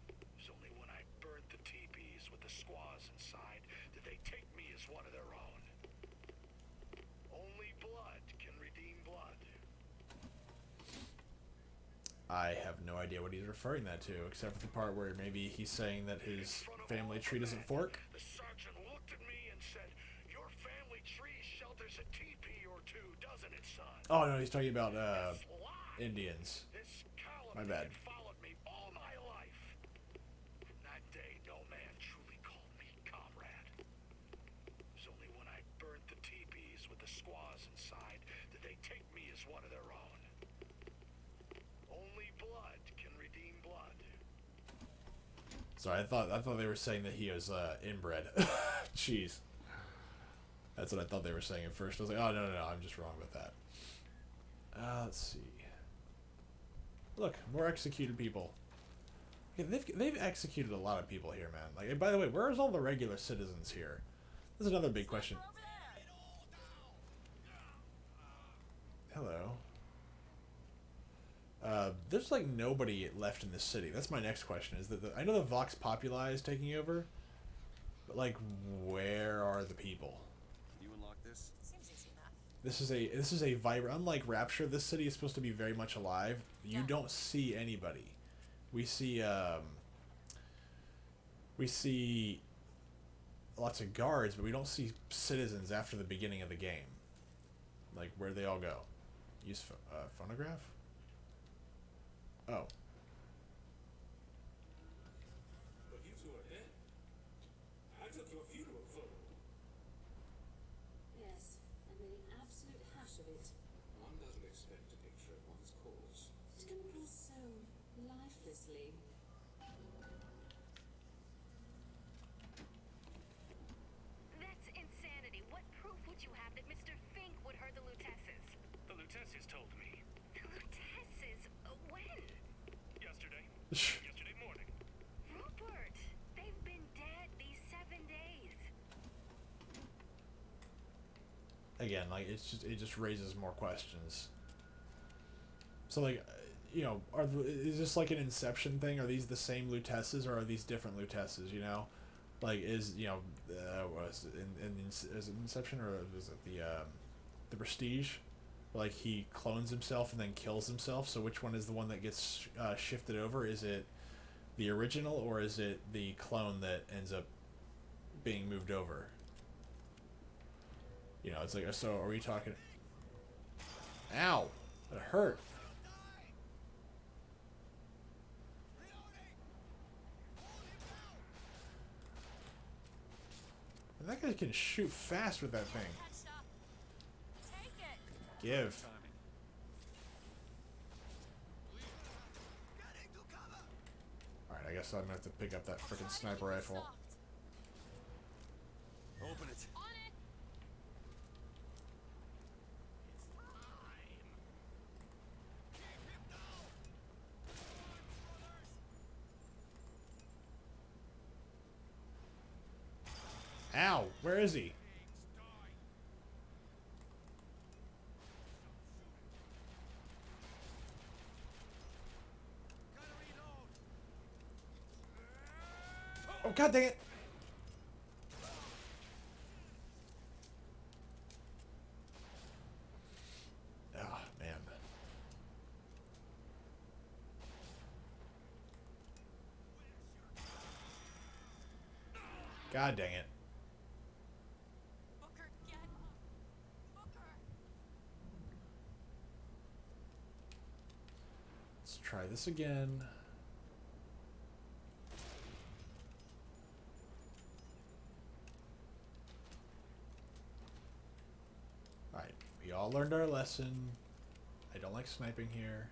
It was only when I burned the teepees with the squaws inside did they take me as one of their own. Only blood can redeem blood. I have no idea what he's referring that to, except for the part where maybe he's saying that his family tree doesn't fork. The sergeant looked at me and said, "Your family tree shelters a teepee or two, doesn't it, son?" Oh no, he's talking about This lie, Indians. this My calumny bad. had followed me all my life. From that day, no man truly called me comrade. It was only when I burned the teepees with the squaws inside did they take me as one of their own. Only blood can redeem blood. Sorry, I thought they were saying that he was inbred. Jeez. That's what I thought they were saying at first. I was like, oh no, I'm just wrong with that. Let's see. Look, more executed people. Yeah, they've executed a lot of people here, man. Like, and by the way, where's all the regular citizens here? This is another big question. Hello. There's like nobody left in the city. That's my next question. Is that I know the Vox Populi is taking over, but like, where are the people? Can you unlock this? Seems easy enough. This is a vibrant. Unlike Rapture, this city is supposed to be very much alive. You Yeah. don't see anybody. We see lots of guards, but we don't see citizens after the beginning of the game. Like, where'd they all go? Use phonograph? Oh. But you two are dead. I took your funeral photo. Yes, I made an absolute hash of it. One doesn't expect a picture of one's corpse. It came across so lifelessly. That's insanity. What proof would you have that Mr. Fink would hurt the Lutesses? The Lutesses told me The Lutesses? When? yesterday. Yesterday morning. Rupert, they've been dead these 7 days. Again, like, it just raises more questions. So, like, you know, is this like an Inception thing? Are these the same Lutesses, or are these different Lutesses? You know, like, is, you know, was it is it Inception, or is it the Prestige? Like, he clones himself and then kills himself. So which one is the one that gets shifted over? Is it the original, or is it the clone that ends up being moved over? You know, it's like, so are we talking... Ow! It hurt. And that guy can shoot fast with that thing. Catch up. Take it. Give. Alright, I guess I'm gonna have to pick up that frickin' sniper rifle. Stopped. Open it. On it. Ow! Where is he? Oh, god dang it! Ah, man. God dang it. Booker, get up! Booker! Let's try this again. Alright, we all learned our lesson. I don't like sniping here.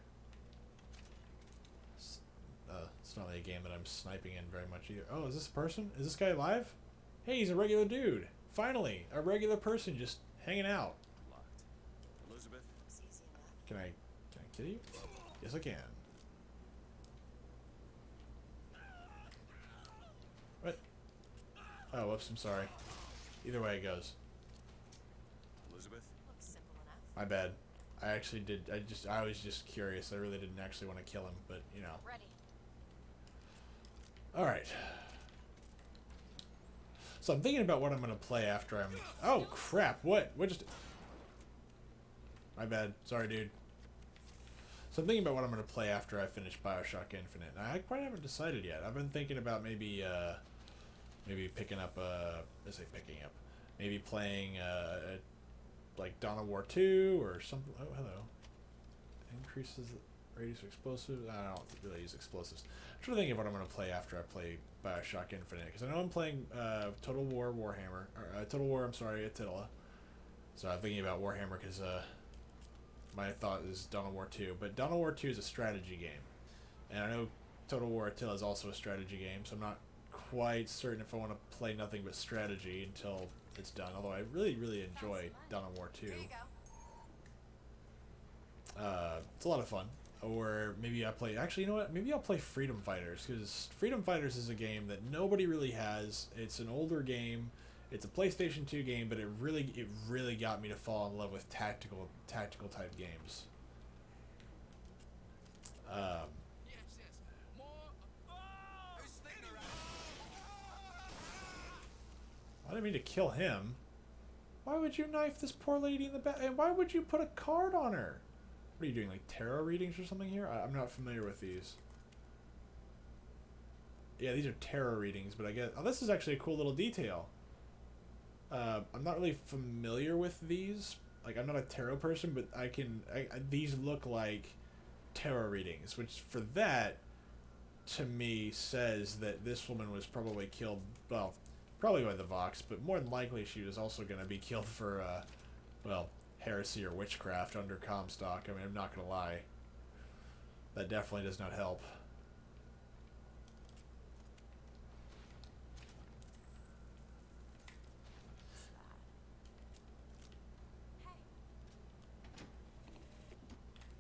It's not really a game that I'm sniping in very much either. Oh, is this a person? Is this guy alive? Hey, he's a regular dude. Finally, a regular person just hanging out. Locked. Elizabeth? It's easy enough. Can I kill you? Yes, I can. What? Oh, whoops, I'm sorry. Either way it goes. Elizabeth? Looks simple enough. My bad. I actually did. I was just curious. I really didn't actually want to kill him, but you know. Ready. All right. So I'm thinking about what I'm gonna play after I'm. Oh crap! What? What just? My bad. Sorry, dude. So I'm thinking about what I'm gonna play after I finish BioShock Infinite. And I quite haven't decided yet. I've been thinking about maybe picking up I say picking up, maybe playing like Dawn of War 2 or something. Oh, hello. Increases radius of explosives. I don't really use explosives. I'm trying to think of what I'm going to play after I play BioShock Infinite, because I know I'm playing Total War Warhammer, or Total War, I'm sorry, Attila. So I'm thinking about Warhammer because my thought is Dawn of War 2. But Dawn of War 2 is a strategy game. And I know Total War Attila is also a strategy game, so I'm not quite certain if I want to play nothing but strategy until it's done. Although I really, really enjoy Dawn of War 2. Here you go. It's a lot of fun. Or maybe I play... Actually, you know what? Maybe I'll play Freedom Fighters, because Freedom Fighters is a game that nobody really has. It's an older game. It's a PlayStation 2 game, but it really got me to fall in love with tactical type games. I didn't mean to kill him. Why would you knife this poor lady in the back? And why would you put a card on her? What are you doing, like tarot readings or something here? I'm not familiar with these. Yeah, these are tarot readings, but I guess... Oh, this is actually a cool little detail. I'm not really familiar with these. Like, I'm not a tarot person, but these look like tarot readings, which for that, to me, says that this woman was probably killed, well, probably by the Vox, but more than likely she was also going to be killed for, well, heresy or witchcraft under Comstock. I mean, I'm not going to lie. That definitely does not help.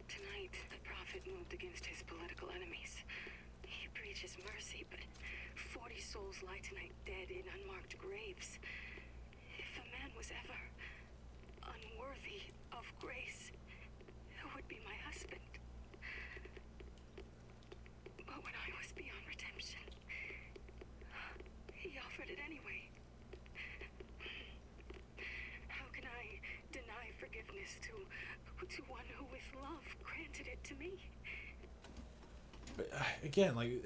Tonight, the Prophet moved against his political enemies. He preaches mercy, but 40 souls lie tonight dead in unmarked graves. If a man was ever unworthy of grace, who would be my husband? But when I was beyond redemption, he offered it anyway. How can I deny forgiveness to one who with love granted it to me? But again, like,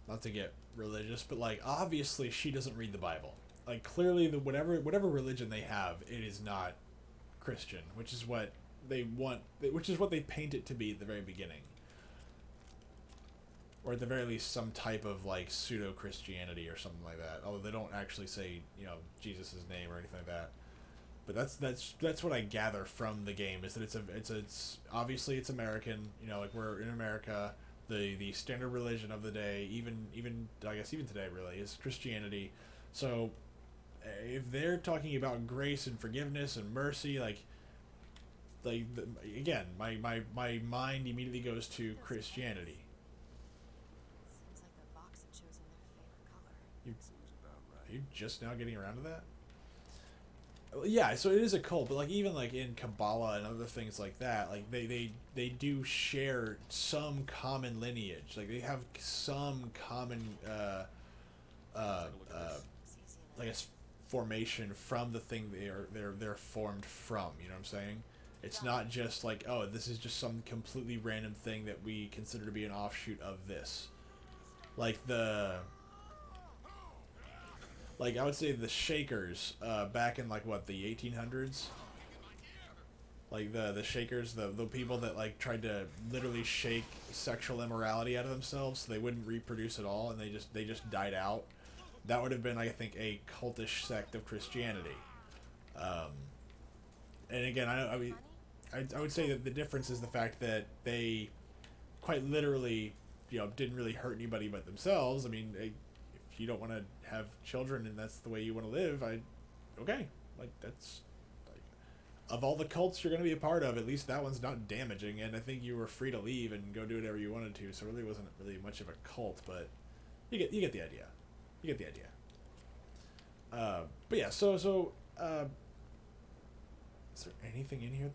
not to get religious, but like, obviously she doesn't read the Bible. Like, clearly the whatever religion they have, it is not Christian, which is what they want, which is what they paint it to be at the very beginning. Or at the very least some type of like pseudo-Christianity or something like that. Although they don't actually say, you know, Jesus' name or anything like that. But that's what I gather from the game, is that it's obviously it's American, you know, like we're in America. The standard religion of the day, even I guess even today really, is Christianity. So if they're talking about grace and forgiveness and mercy, again, my mind immediately goes to Christianity. Seems like the Vox had chosen their favorite color. Seems about right. Are you just now getting around to that? Yeah, so it is a cult, but like even like in Kabbalah and other things like that, like they do share some common lineage. Like they have some common I guess formation from the thing they're formed from. You know what I'm saying? It's not just like, oh, this is just some completely random thing that we consider to be an offshoot of this. Like the like I would say the Shakers, back in like what, the 1800s. Like the Shakers, the people that like tried to literally shake sexual immorality out of themselves, so they wouldn't reproduce at all, and they just died out. That would have been, I think, a cultish sect of Christianity. And again, I mean, I would say that the difference is the fact that they quite literally, didn't really hurt anybody but themselves. I mean, if you don't want to have children and that's the way you want to live, okay, like that's. Of all the cults you're going to be a part of, at least that one's not damaging, and I think you were free to leave and go do whatever you wanted to, so it really wasn't really much of a cult, but you get the idea. You get the idea. But yeah, so is there anything in here?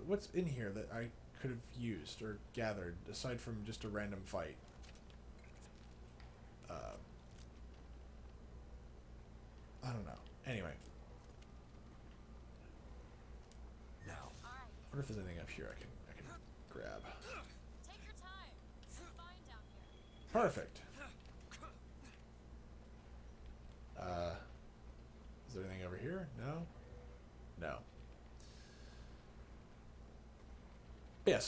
What's in here that I could have used or gathered, aside from just a random fight? I don't know. Anyway. I wonder if there's anything up here I can grab. Take your time. You're fine down here. Perfect. Is there anything over here? No. Yeah.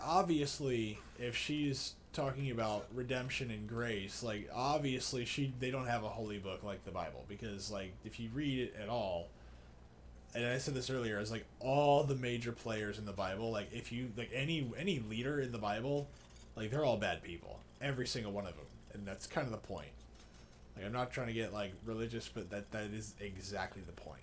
Obviously, if she's talking about redemption and grace, like obviously they don't have a holy book like the Bible, because like if you read it at all. And I said this earlier, is like all the major players in the Bible, like if you like any leader in the Bible, like they're all bad people, every single one of them, and that's kind of the point. Like I'm not trying to get like religious, but that is exactly the point.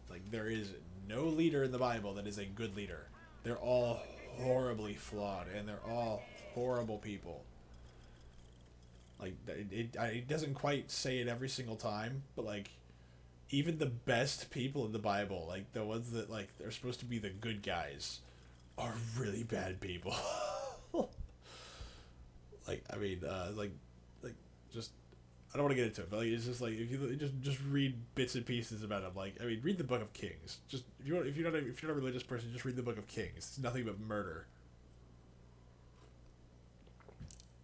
Like there is no leader in the Bible that is a good leader. They're all horribly flawed, and they're all horrible people. Like it doesn't quite say it every single time, but like. Even the best people in the Bible, like the ones that like they're supposed to be the good guys, are really bad people. Like I mean, like just I don't want to get into it, but like it's just like if you just read bits and pieces about them. Like I mean, read the Book of Kings. Just if you're not a religious person, just read the Book of Kings. It's nothing but murder.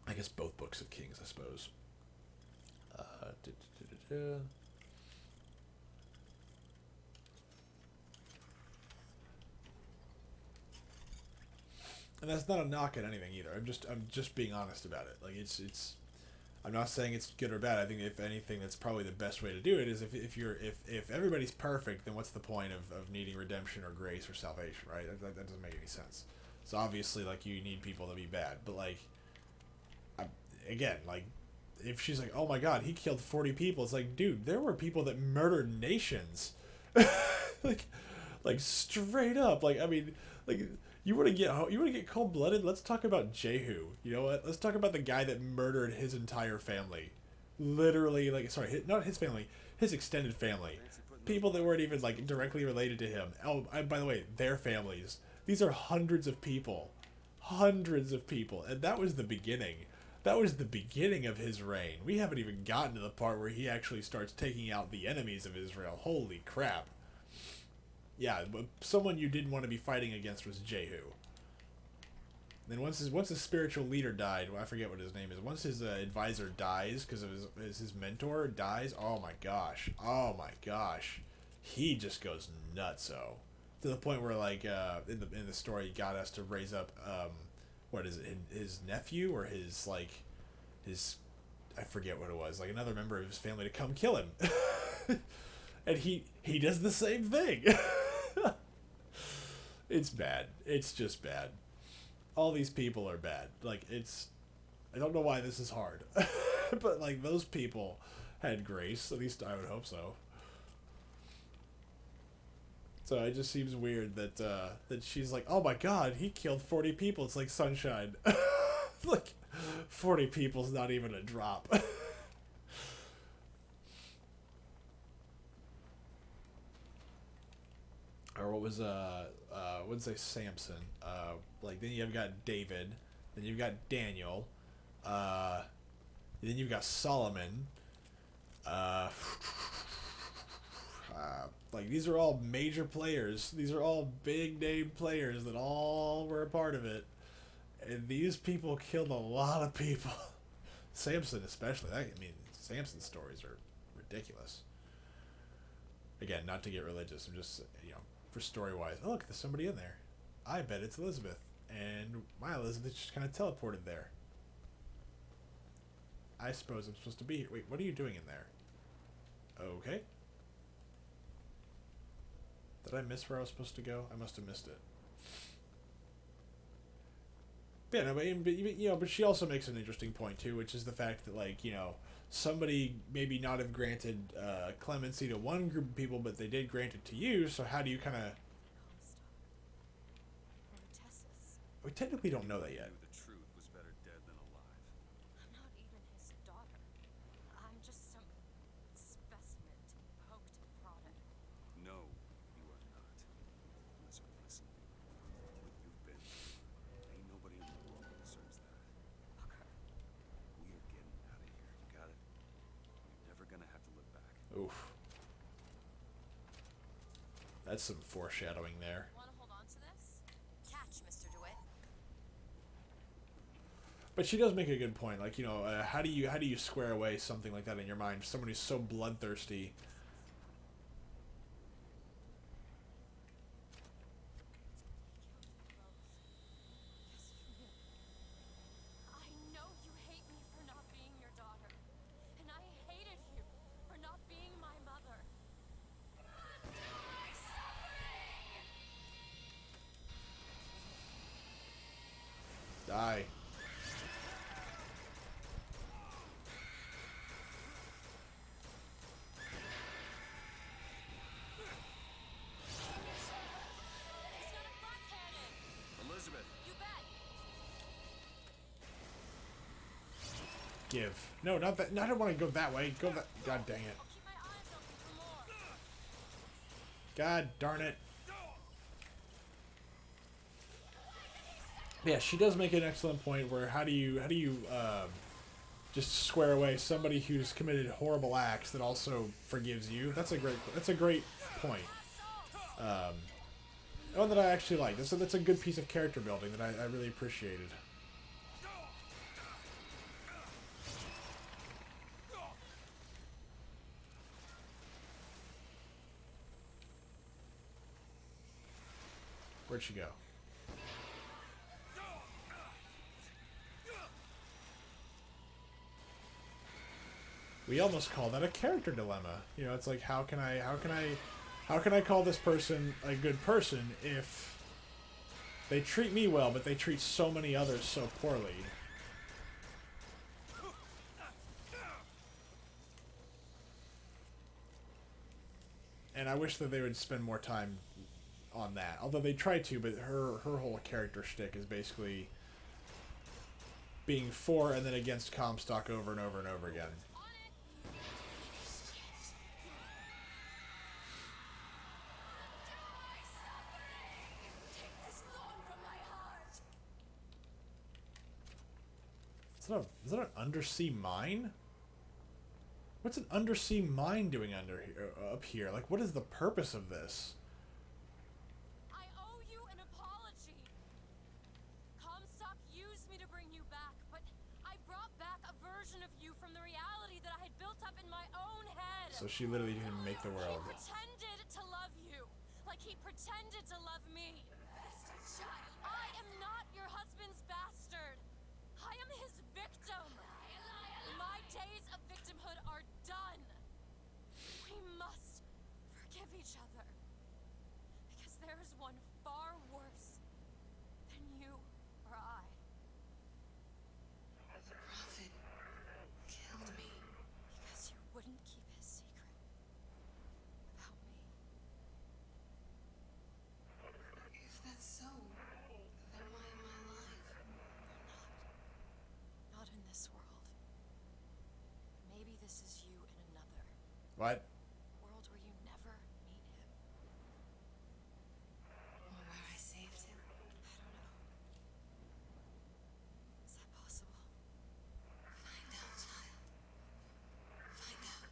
I guess both books of Kings, I suppose. And that's not a knock at anything either. I'm just being honest about it. Like it's I'm not saying it's good or bad. I think if anything, that's probably the best way to do it. Is if everybody's perfect, then what's the point of needing redemption or grace or salvation, right? That doesn't make any sense. So obviously, like you need people to be bad, but like, again, like if she's like, oh my God, he killed 40 people, it's like, dude, there were people that murdered nations, like straight up. Like I mean, like. You want to get cold-blooded? Let's talk about Jehu. You know what? Let's talk about the guy that murdered his entire family. Literally, like, sorry, not his family, his extended family. People that weren't even, like, directly related to him. Oh, by the way, their families. These are hundreds of people. Hundreds of people. And that was the beginning. That was the beginning of his reign. We haven't even gotten to the part where he actually starts taking out the enemies of Israel. Holy crap. Yeah, but someone you didn't want to be fighting against was Jehu. Then once his spiritual leader died, well, I forget what his name is. Once his advisor dies, because of his mentor dies, oh my gosh, he just goes nutso, to the point where like in the story, God has to raise up what is it, his nephew or his I forget what it was, like another member of his family to come kill him, and he does the same thing. It's bad. It's just bad. All these people are bad. Like, I don't know why this is hard. But, like, those people had grace. At least I would hope so. So it just seems weird that she's like, oh my God, he killed 40 people. It's like Sunshine. Like, 40 people's not even a drop. Or what was wouldn't say Samson. Like then you've got David, then you've got Daniel, then you've got Solomon. Like these are all major players. These are all big name players that all were a part of it. And these people killed a lot of people. Samson especially. I mean, Samson stories are ridiculous. Again, not to get religious. I'm just, for story-wise. Oh, look, there's somebody in there. I bet it's Elizabeth. And my Elizabeth just kind of teleported there. I suppose I'm supposed to be here. Wait, what are you doing in there? Okay. Did I miss where I was supposed to go? I must have missed it. But, yeah, but she also makes an interesting point, too, which is the fact that, like, somebody maybe not have granted clemency to one group of people, but they did grant it to you, so how do you kind of... We technically don't know that yet. Knew the truth was better dead than alive. I'm not even his daughter. I'm just some specimen to be poked and prodded. No, you are not. Elizabeth, listen. What you've been through, ain't nobody in the world that deserves that. Booker. We are getting out of here. You got it? You're never gonna have to look back. Oof. That's some foreshadowing there. Want to hold on to this? Catch, Mr. DeWitt. But she does make a good point. Like, how do you square away something like that in your mind? Someone who's so bloodthirsty. I know you hate me for not being your daughter, and I hated you for not being my mother. Die. He's got a glass cannon. Elizabeth! You bet. Give. No, not that. No, I don't want to go that way. Go that. God dang it. I'll keep my eyes open for more. God darn it. Yeah, she does make an excellent point where how do you just square away somebody who's committed horrible acts that also forgives you? That's a great point. One that I actually like. That's a good piece of character building that I really appreciated. Where'd she go? We almost call that a character dilemma. It's like how can I call this person a good person if they treat me well, but they treat so many others so poorly? And I wish that they would spend more time on that. Although they try to, but her whole character shtick is basically being for and then against Comstock over and over and over again. Is that an undersea mine? What's an undersea mine doing up here? Like, what is the purpose of this? I owe you an apology. Comstock used me to bring you back, but I brought back a version of you from the reality that I had built up in my own head. So she literally didn't make the world. He pretended to love you, like he pretended to love me. I am not your husband's bastard. I am his victim. My days of victimhood are done. We must forgive each other. Because there is one far worse than you or I. The prophet killed me. Because you wouldn't keep his secret about me. If that's so, then why am I alive? Not in this world. Maybe this is you in another What? world where you never meet him. Or where I saved him? I don't know. Is that possible? Find out, child. Find out.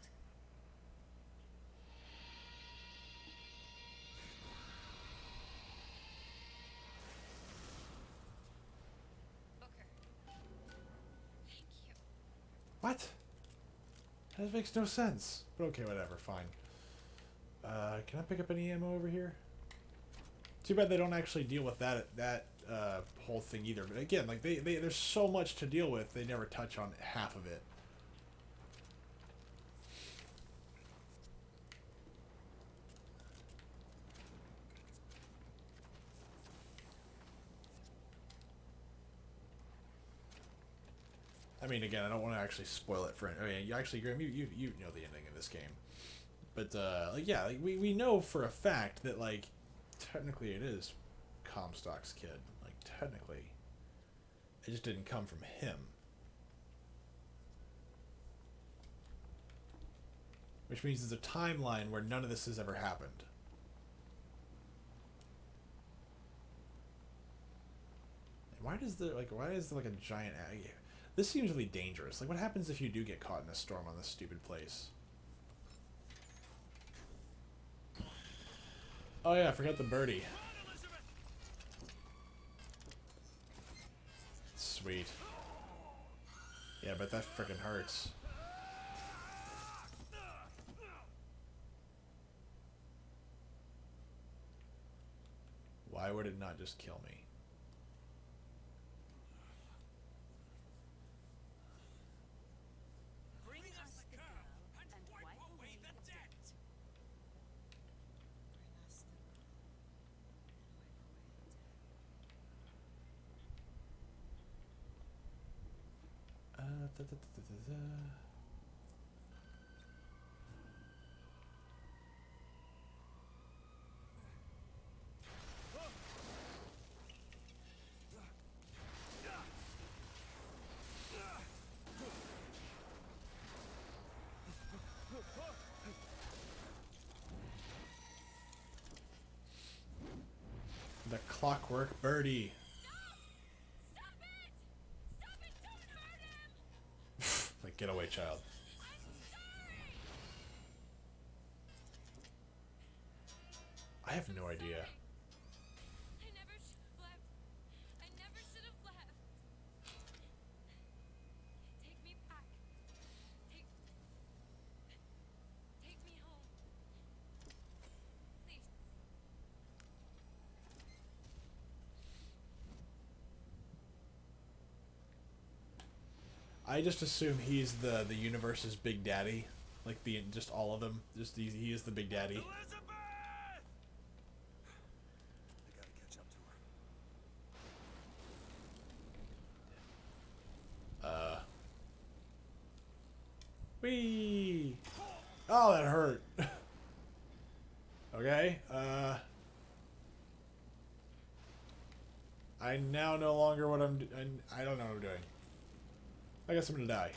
Booker. Thank you. What? That makes no sense. But okay, whatever, fine. Can I pick up any ammo over here? Too bad they don't actually deal with that whole thing either. But again, like there's so much to deal with, they never touch on half of it. I mean, again, I don't want to actually spoil it for. I mean, you actually, Graham, you know the ending of this game, but like, yeah, like we know for a fact that, like, technically it is Comstock's kid. Like, technically, it just didn't come from him. Which means there's a timeline where none of this has ever happened. And why is there like a giant? This seems really dangerous. Like, what happens if you do get caught in a storm on this stupid place? Oh yeah, I forgot the birdie. Sweet. Yeah, but that frickin' hurts. Why would it not just kill me? The clockwork birdie. Stop it! Stop it! Don't hurt him! Like, get away, child. I have no idea. I never should have left. I never should have left. Take me back. Take me home. Please. I just assume he's the universe's big daddy, like just all of them. Just he is the big daddy. Elizabeth! I gotta catch up to her. Whee! Oh, that hurt. Okay. I now no longer what I don't know what I'm doing. I guess I'm gonna die.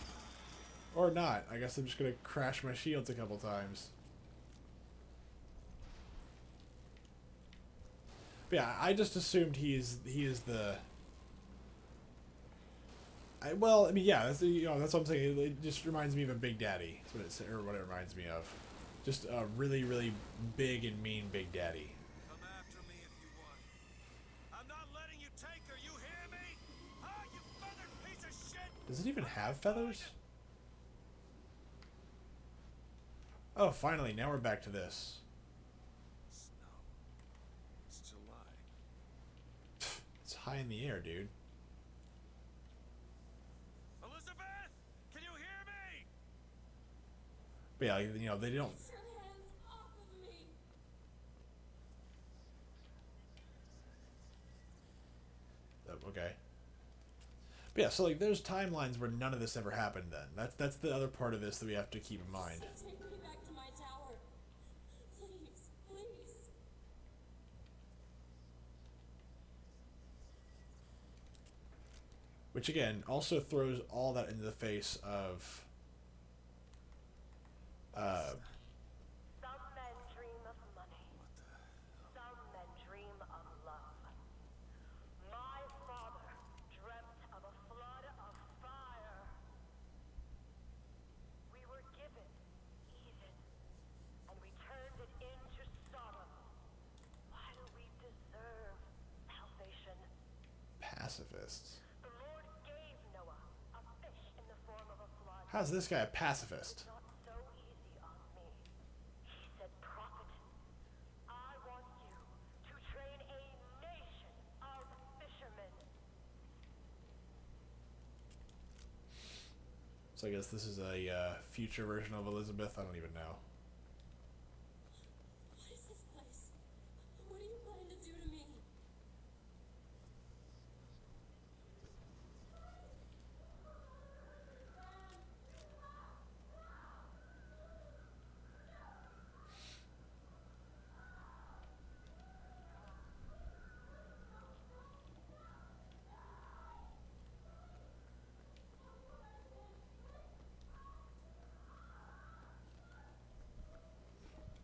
Or not. I guess I'm just gonna crash my shields a couple times. But yeah, I just assumed he is the. Well, I mean, yeah, that's that's what I'm saying. It just reminds me of a Big Daddy. That's what or what it reminds me of. Just a really, really big and mean Big Daddy. Come after me if you want. I'm not letting you take her, you hear me? Ah, you feathered piece of shit! Does it even have feathers? Oh, finally, now we're back to this. Snow. It's July. It's high in the air, dude. Elizabeth! Can you hear me? But yeah, they don't. Get your hands off of me! Okay. But yeah, so like there's timelines where none of this ever happened then. That's the other part of this that we have to keep in mind. Take me back to my tower. Please, please. Which again also throws all that into the face of Some men dream of money. Some men dream of love. My father dreamt of a flood of fire. We were given Eden, and we turned it into Sodom. Why do we deserve salvation? pacifists. The Lord gave Noah a fish in the form of a flood. How's this guy a pacifist? Not So I guess this is a future version of Elizabeth. I don't even know. What is this place? What are you planning to do to me?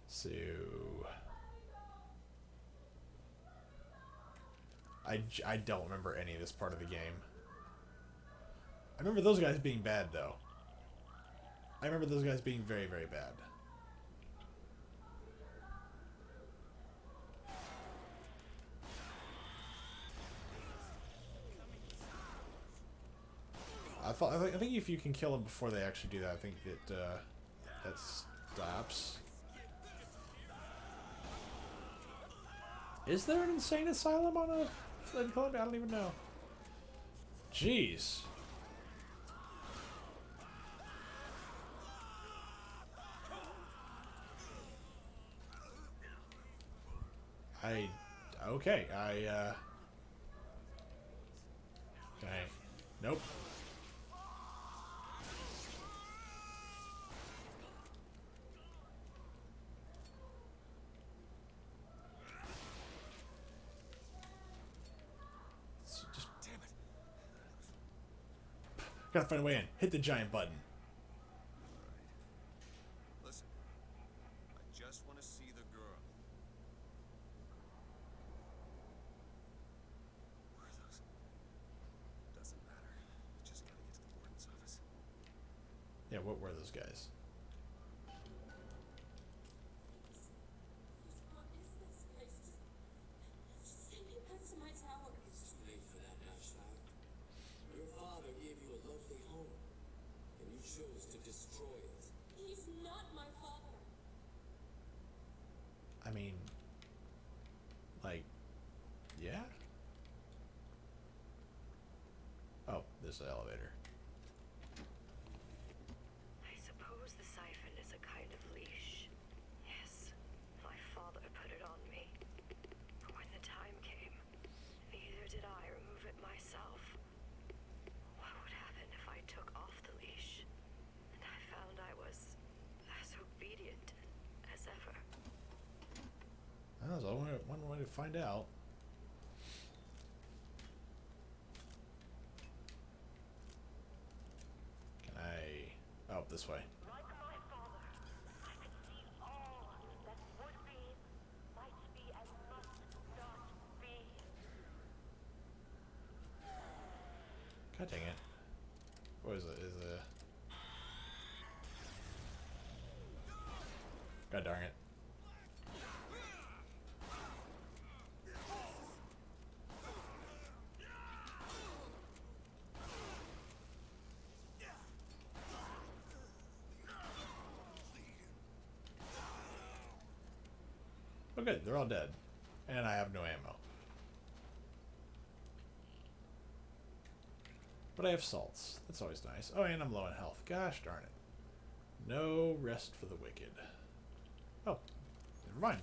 So I don't remember any of this part of the game. I remember those guys being bad, though. I remember those guys being very, very bad. I think if you can kill them before they actually do that, I think that that stops. Is there an insane asylum on in Colombia? I don't even know. Jeez. Okay, nope. Just damn it. Gotta find a way in. Hit the giant button. Listen, I just want to see the girl. Where are those? Doesn't matter. Just gotta get to the warden's office. Yeah, what were those guys? What is this place? Just send me back to my tower. It's too late for that now, child. Your father gave you a lovely home, and you chose to destroy it. He's not my father. I mean, like, yeah? Oh, there's the elevator. I suppose the siphon is a kind of leash. Yes, my father put it on me. But when the time came, neither did I remove it myself. What would happen if I took off the leash, and I found I was as obedient as ever? That was one way to find out. Can I... Oh, this way. Like my father, I could see all that would be, might be, and must not be. God dang it. What is it? Is it... God darn it. Oh good, they're all dead. And I have no ammo. But I have salts. That's always nice. Oh, and I'm low in health. Gosh darn it. No rest for the wicked. Oh, never mind.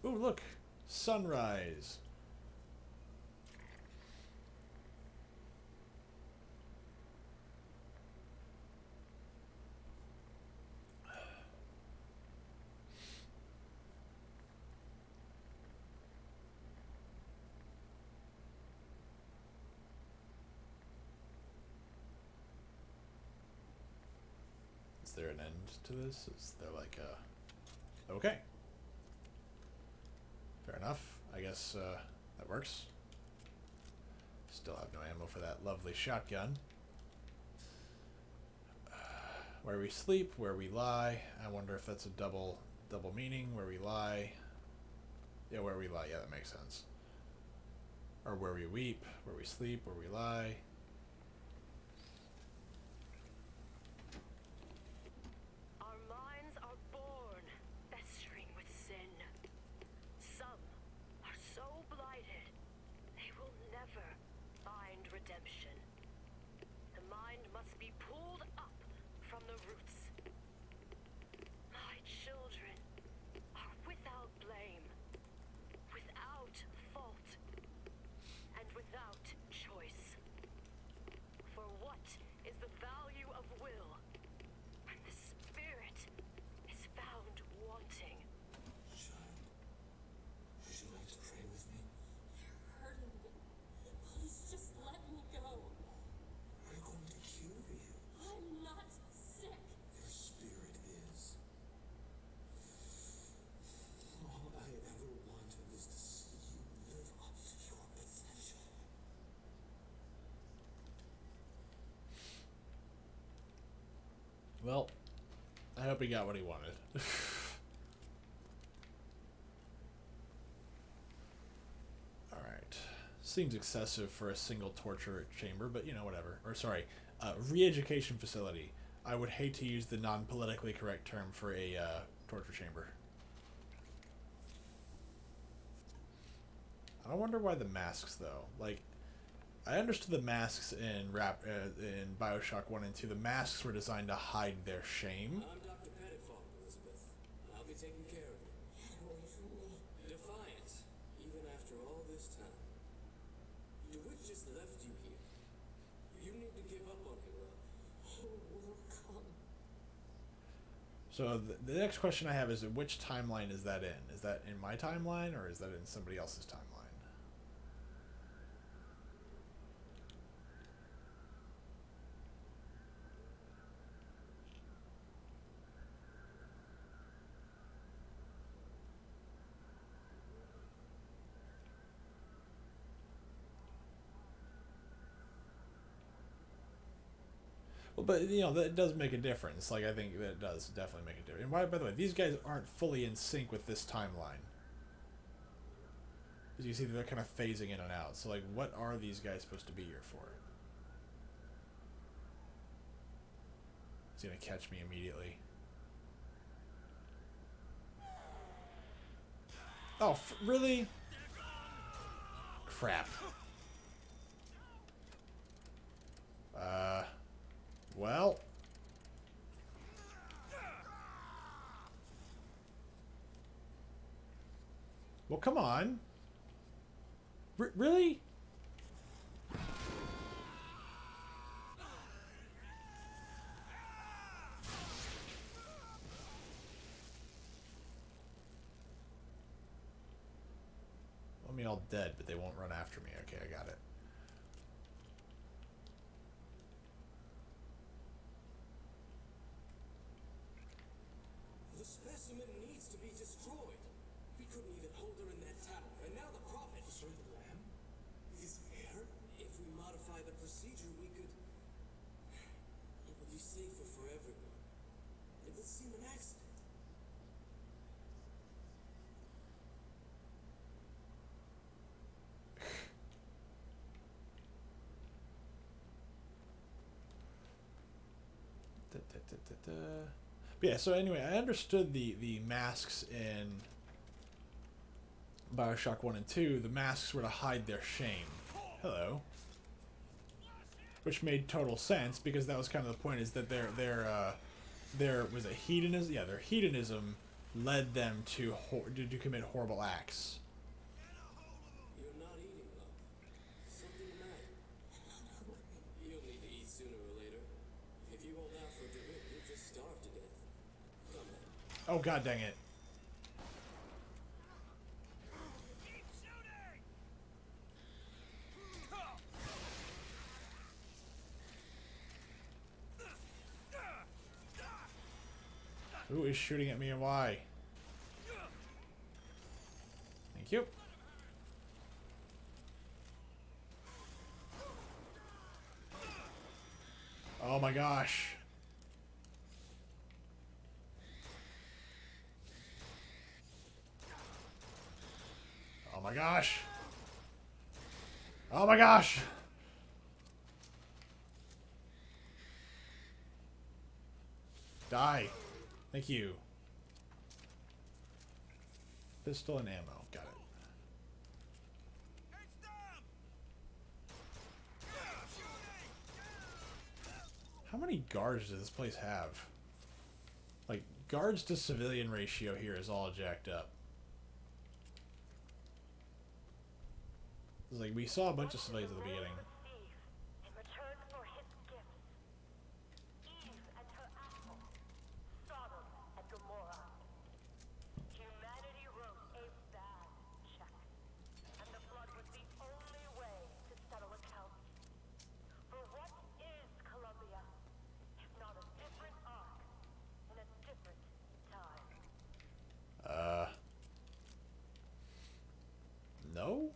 Ooh, look. Sunrise. Is there an end to this? Is there like a... Okay. Fair enough. I guess that works. Still have no ammo for that lovely shotgun. Where we sleep, where we lie. I wonder if that's a double meaning. Where we lie. Yeah, where we lie. Yeah, that makes sense. Or where we weep, where we sleep, where we lie. Our minds are born festering with sin. Some are so blighted, they will never find redemption. The mind must he got what he wanted. Alright. Seems excessive for a single torture chamber, but you know, whatever. Or sorry, re-education facility. I would hate to use the non-politically correct term for a torture chamber. I wonder why the masks, though. Like, I understood the masks in in Bioshock 1 and 2. The masks were designed to hide their shame. I'm Dr. Pettifog, Elizabeth. I'll be taking care of you. Get away from me. Defiance, even after all this time. DeWitt just left you here. You need to give up on your love. He will come. So the next question I have is, which timeline is that in? Is that in my timeline, or is that in somebody else's timeline? But, you know, that does make a difference. Like, I think that does definitely make a difference. And by the way, these guys aren't fully in sync with this timeline. As you see, they're kind of phasing in and out. So, like, what are these guys supposed to be here for? He's going to catch me immediately. Oh, really? Crap. Well. Well, come on. Really? Want me all dead, but they won't run after me. Okay, I got it. The specimen needs to be destroyed. We couldn't even hold her in that tower, and now the Prophet... Sorry, the Lamb? His heir? If we modify the procedure, we could... It would be safer for everyone. It would seem an accident. But yeah, so anyway, I understood the masks in Bioshock 1 and 2. The masks were to hide their shame. Hello. Which made total sense, because that was kind of the point, is that their was it hedonism? Yeah, their hedonism led them to commit horrible acts. You're not eating, love. Something the matter. You'll need to eat sooner or later. If you hold out for DeWitt, you'll just starve to death. Come on. Oh, god dang it. Who is shooting at me and why? Thank you. Oh my gosh. Oh my gosh. Oh my gosh. Die. Thank you. Pistol and ammo. Got it. How many guards does this place have? Like, guards to civilian ratio here is all jacked up. It's like, we saw a bunch of civilians at the beginning. In return for his gifts, Eve and her apple, Sodom and Gomorrah. Humanity wrote a bad check, and the flood was the only way to settle accounts. For what is Columbia, if not a different arc in a different time? Shut No?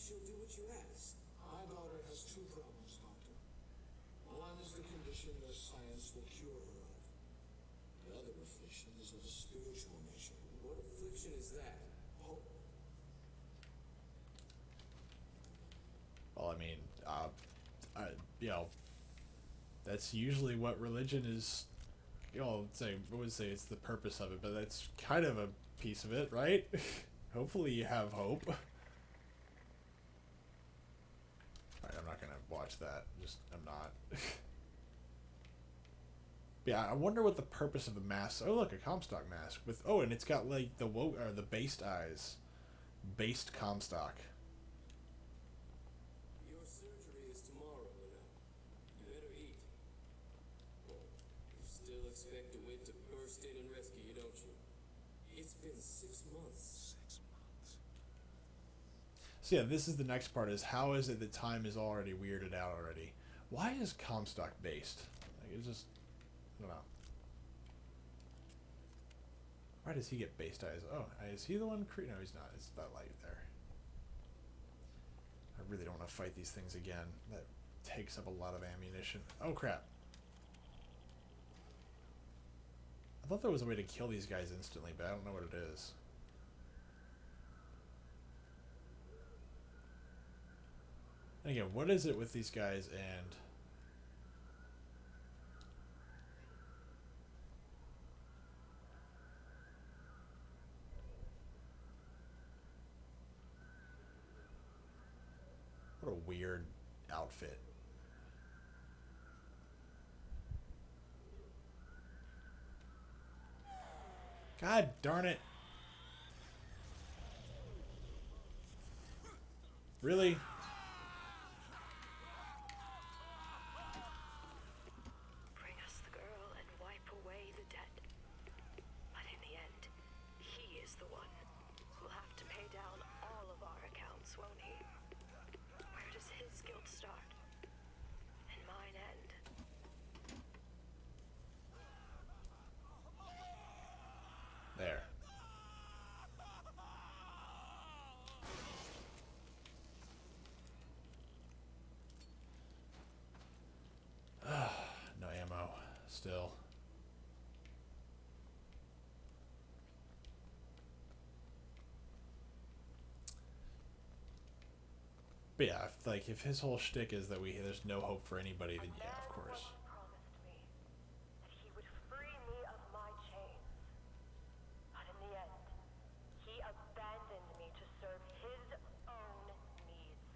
she'll do what you ask. My daughter has two problems, Doctor. One is the condition that science will cure her of. The other affliction is of a spiritual nature. What affliction is that? Hope. Well, I mean, you know, that's usually what religion is. You know, I would say it's the purpose of it, but that's kind of a piece of it, right? Hopefully you have hope. Alright, I'm not gonna watch that. I'm not. Yeah, I wonder what the purpose of the mask. Oh, look, a Comstock mask with. Oh, and it's got like the the based eyes, based Comstock. Your surgery is tomorrow, Lena. You better eat. Well, you still expect the wind to burst in and rescue you, don't you? It's been 6 months. 6 months. So yeah, this is the next part. Is how is it that time is already weirded out already? Why is Comstock based? Like it's just. I don't know. Why does he get based eyes? Oh, is he the one? No, he's not. It's that light there. I really don't want to fight these things again. That takes up a lot of ammunition. Oh, crap. I thought there was a way to kill these guys instantly, but I don't know what it is. And again, what is it with these guys and... What a weird outfit. God darn it. Really? Bring us the girl and wipe away the debt. But in the end, he is the one who'll have to pay down all of our accounts, won't he? Where does his guilt start? And mine end? There. No ammo. Still. But yeah, if his whole shtick is that there's no hope for anybody, then yeah, of course. Promised me that he would free me of my chains. But in the end, he abandoned me to serve his own needs.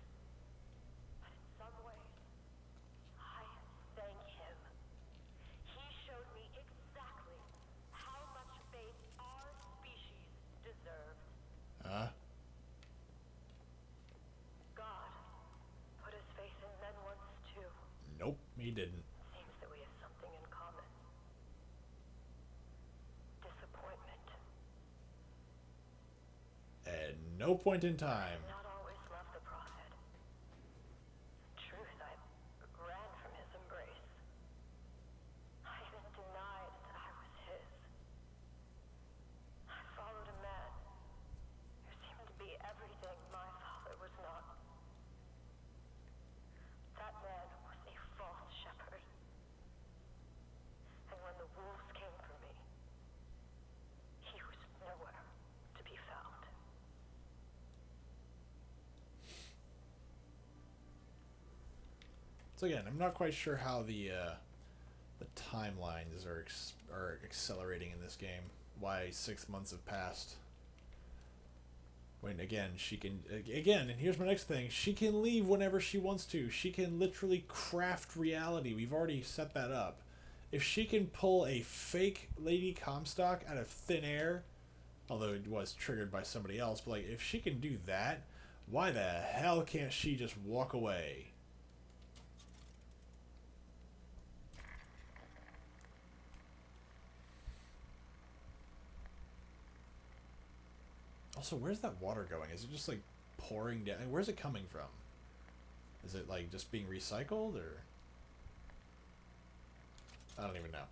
But in some ways, I thank him. He showed me exactly how much fate our species deserved. Huh? God put his faith in men once too. Nope, he didn't. Seems that we have something in common. Disappointment. At no point in time. Not always loved the prophet. Truth, I ran from his embrace. I even denied that I was his. I followed a man who seemed to be everything my father was not. That man was a false shepherd. And when the wolves came for me, he was nowhere to be found. So again, I'm not quite sure how the timelines are accelerating in this game. Why 6 months have passed. When again, she can and here's my next thing. She can leave whenever she wants to. She can literally craft reality. We've already set that up. If she can pull a fake Lady Comstock out of thin air, although it was triggered by somebody else, but like if she can do that, why the hell can't she just walk away? Also, where's that water going? Is it just like pouring down? Where's it coming from? Is it like just being recycled or? I don't even know.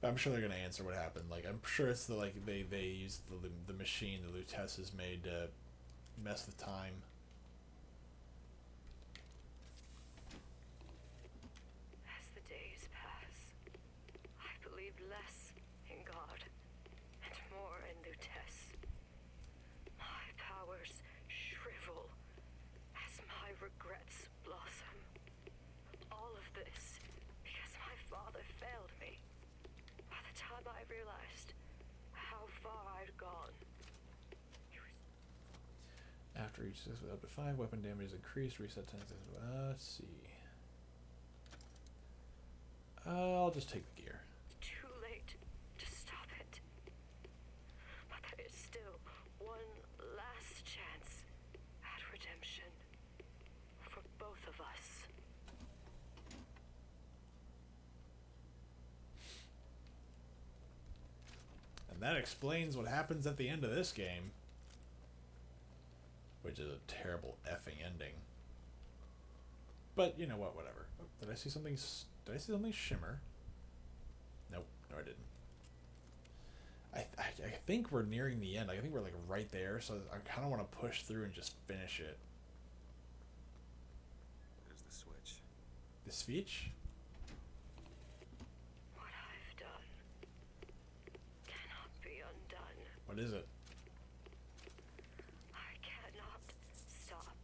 I'm sure they're gonna answer what happened. Like, I'm sure it's they used the machine the Lutece has made to mess with time. As the days pass, I believe less in God and more in Lutece. My powers shrivel as my regrets blossom. All of this because my father failed me. By the time I realized how far I'd gone, After each success with up to 5, weapon damage is increased. Reset times. Let's see. I'll just take the gear. too late to stop it. But there is still one last chance at redemption for both of us. And that explains what happens at the end of this game. Which is a terrible effing ending. But you know what? Whatever. Oh, did I see something? Did I see something shimmer? Nope. No, I didn't. I think we're nearing the end. I think we're like right there. So I kind of want to push through and just finish it. There's the switch. The speech? What I've done cannot be undone. What is it? I cannot stop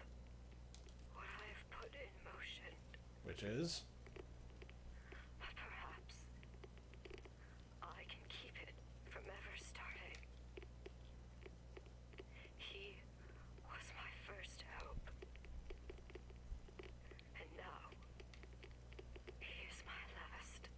what I have put in motion. Which is? But perhaps I can keep it from ever starting. He was my first hope. And now, he is my last.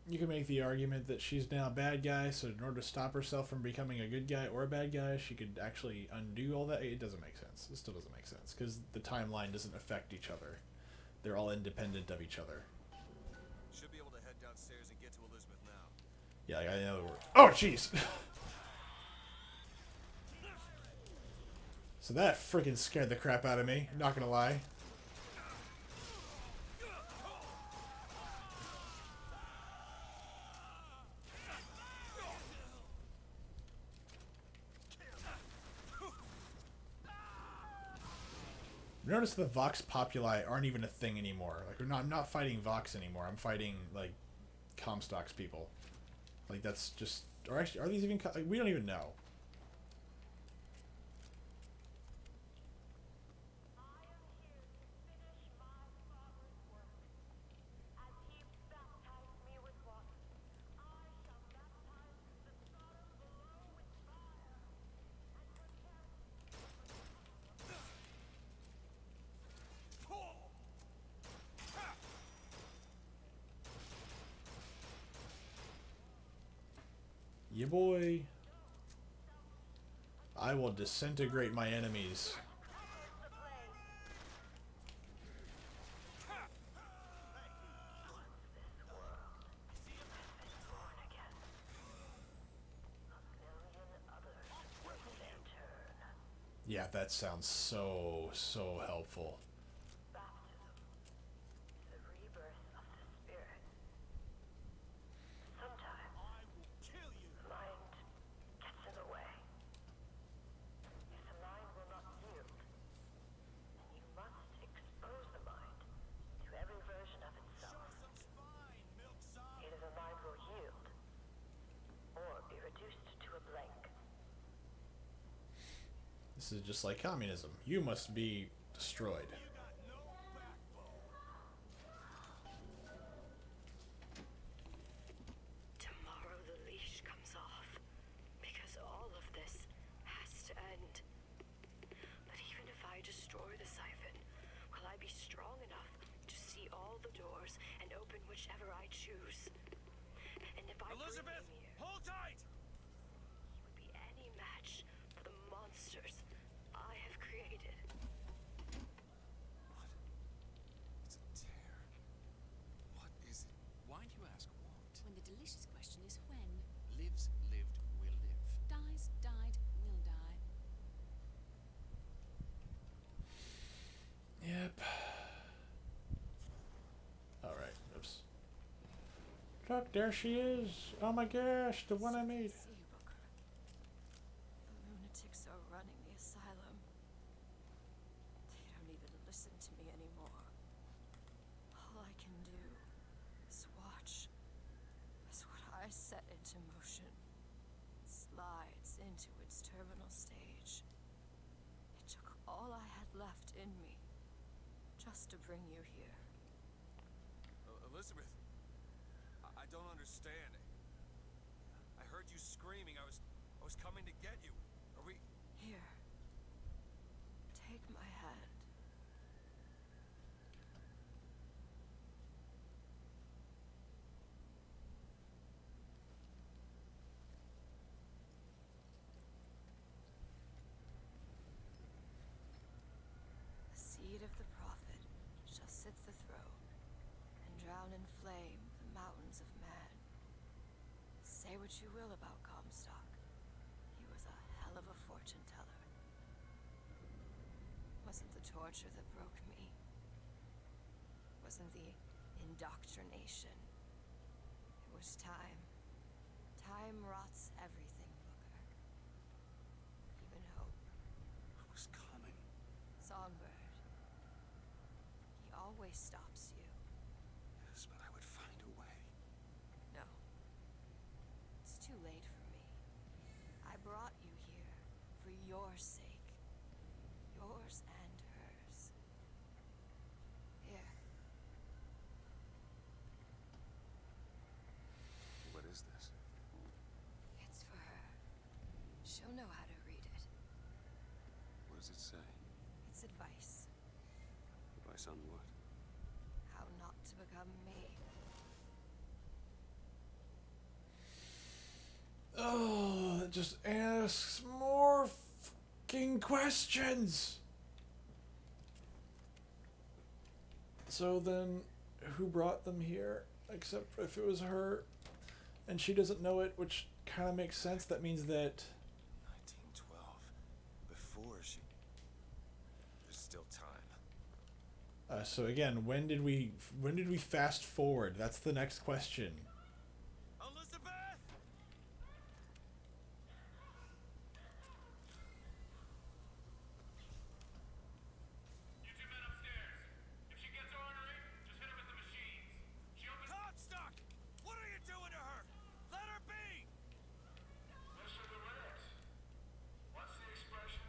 You can make the argument that she's now a bad guy, so in order to stop herself from becoming a good guy or a bad guy, she could actually undo all that. It doesn't make sense. It still doesn't make sense, because the timeline doesn't affect each other. They're all independent of each other. Should be able to head downstairs and get to Elizabeth now. Yeah, I know the word. Oh, jeez! So that freaking scared the crap out of me, not gonna lie. Notice the Vox Populi aren't even a thing anymore. Like, I'm not fighting Vox anymore. I'm fighting, like, Comstock's people. Like, that's just... Or actually, are these even... Like, we don't even know. Yeah, boy. I will disintegrate my enemies. Yeah, that sounds so helpful. This is just like communism. You must be destroyed. Tomorrow the leash comes off, because all of this has to end. But even if I destroy the siphon, will I be strong enough to see all the doors and open whichever I choose? And if I Elizabeth, hold tight! he would be any match for the monsters I have created. What? It's a tear. What is it? Why do you ask what? When the delicious question is when. Lives, lived, will live. Dies, died, will die. Yep. Alright, oops. Look, there she is. Oh my gosh, the one I made. See, Booker. The lunatics are running the asylum. They don't even listen to me anymore. All I can do is watch as what I set into motion slides into its terminal stage. It took all I had left in me just to bring you here. Elizabeth, I don't understand. I heard you screaming. I was coming to get you. Are we... Here. Take my hand. The seed of the prophet shall sit the throne and drown in flame the mountains of man. Say what you will about Comstock. He was a hell of a fortune teller. Wasn't the torture that broke me. Wasn't the indoctrination. It was time. Time rots everything, Booker. Even hope. I was coming. Songbird. He always stops you. Yes, but I would find a way. No. It's too late for me. I brought you here for your sake. Yours and hers. Here. What is this? It's for her. She'll know how to read it. What does it say? It's advice. Advice on what? How not to become me. Oh, it just asks more fucking questions. So then, who brought them here? Except if it was her, and she doesn't know it, which kind of makes sense. That means that 1912. Before she... There's still time. So again, when did we fast forward? That's the next question. Elizabeth! You two men upstairs. If she gets ornery, just hit her with the machines. She opens... Comstock! What are you doing to her? Let her be! Mr. Durant. What's the expression?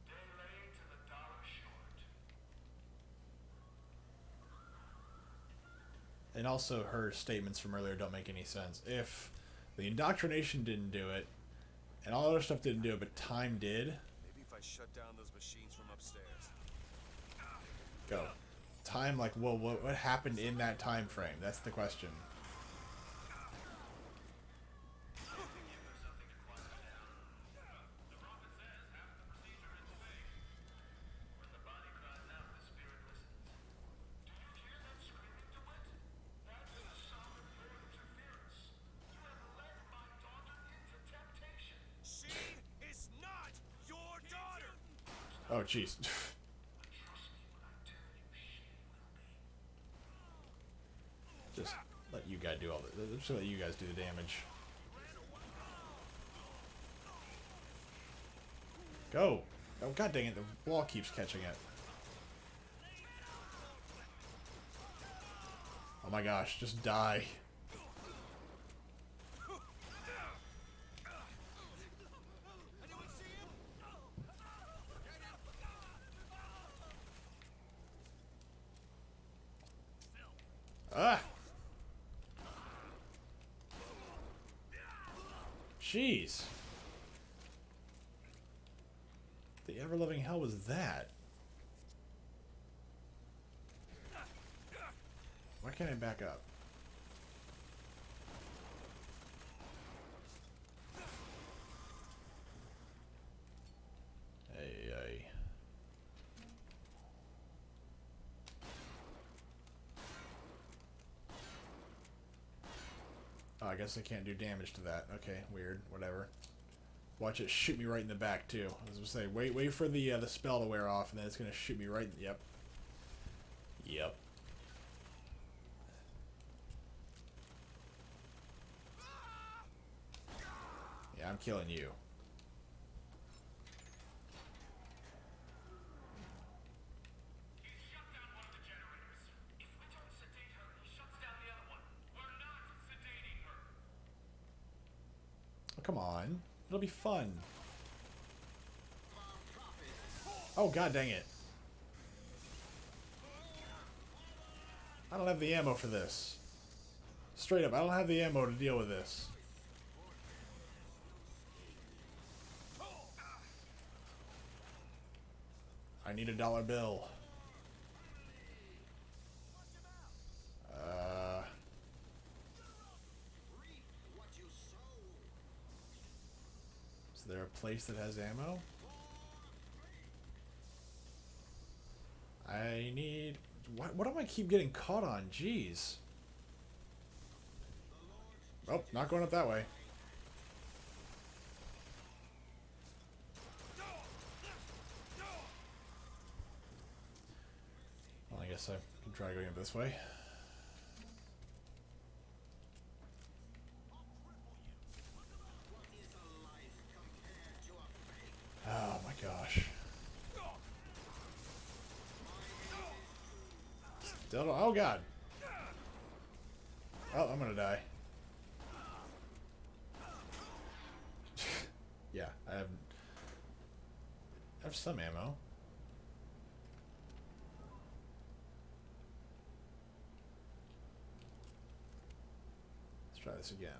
Day late and the dollar short. And also, her statements from earlier don't make any sense. If the indoctrination didn't do it, and all other stuff didn't do it, but time did, Maybe if I shut down those machines from upstairs. go. Time, like, well, what happened in that time frame? That's the question. She is not your daughter! Oh, jeez. Just let you guys do all the. Just let you guys do the damage. Go! Oh, god dang it! The wall keeps catching it. Oh my gosh! Just die. Ah! Jeez. The ever-loving hell was that? Why can't I back up? Hey. Oh, I guess I can't do damage to that. Okay, weird. Whatever. Watch it shoot me right in the back too. I was gonna say, wait for the spell to wear off, and then it's gonna shoot me right. Yep. I'm killing you. Oh, come on. It'll be fun. Oh, god dang it. I don't have the ammo for this. Straight up, I don't have the ammo to deal with this. I need a dollar bill. Is there a place that has ammo? I need... What do I keep getting caught on? Jeez. Oh, not going up that way. Well, I guess I can try going up this way. Oh my gosh. Still don't, oh god. Oh, I'm gonna die. Yeah, I have some ammo. Let's try this again.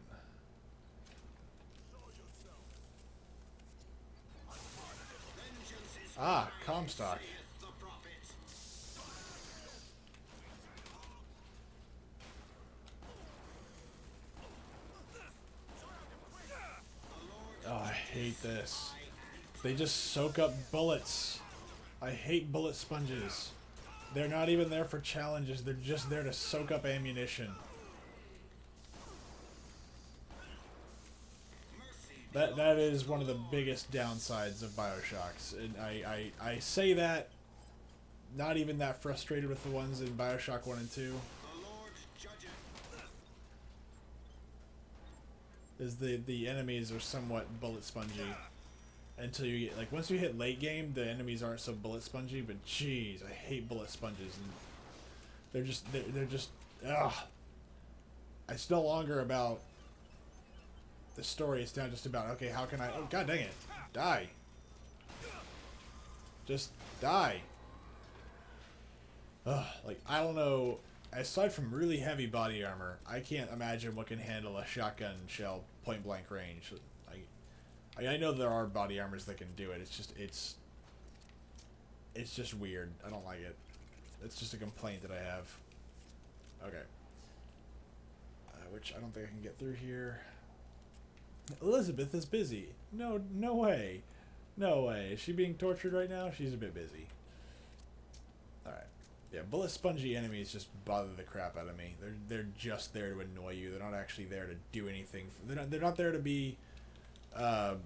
Ah, Comstock. Oh, I hate this. They just soak up bullets. I hate bullet sponges. They're not even there for challenges. They're just there to soak up ammunition. That is one of the biggest downsides of Bioshocks. And I say that not even that frustrated with the ones in Bioshock 1 and 2. Is the enemies are somewhat bullet spongy until you get, like, once you hit late game, the enemies aren't so bullet spongy, but jeez, I hate bullet sponges, and they're just ugh. It's no longer about the story. It's now just about, okay, how can I, oh god dang it, die, just die. Ugh, like, I don't know, aside from really heavy body armor, I can't imagine what can handle a shotgun shell point blank range. I know there are body armors that can do it. It's just weird. I don't like it. It's just a complaint that I have. Okay. Which I don't think I can get through here. Elizabeth is busy. No way. No way. Is she being tortured right now? She's a bit busy. Alright. Yeah, bullet spongy enemies just bother the crap out of me. They're just there to annoy you. They're not actually there to do anything. They're not there to be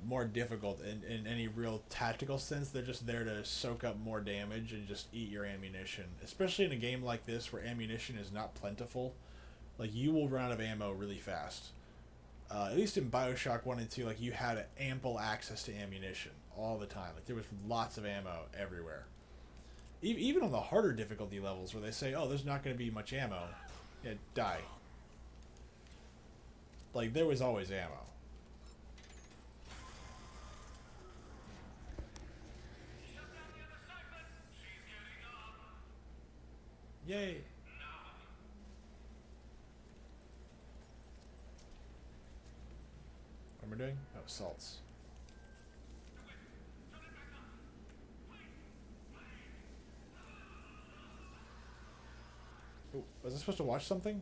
more difficult in any real tactical sense. They're just there to soak up more damage and just eat your ammunition. Especially in a game like this where ammunition is not plentiful. Like, you will run out of ammo really fast. At least in Bioshock 1 and 2, like, you had ample access to ammunition all the time. Like, there was lots of ammo everywhere. Even on the harder difficulty levels where they say, oh, there's not going to be much ammo. Yeah, die. Like, there was always ammo. Yay! What am I doing? Oh, salts. Ooh, was I supposed to watch something?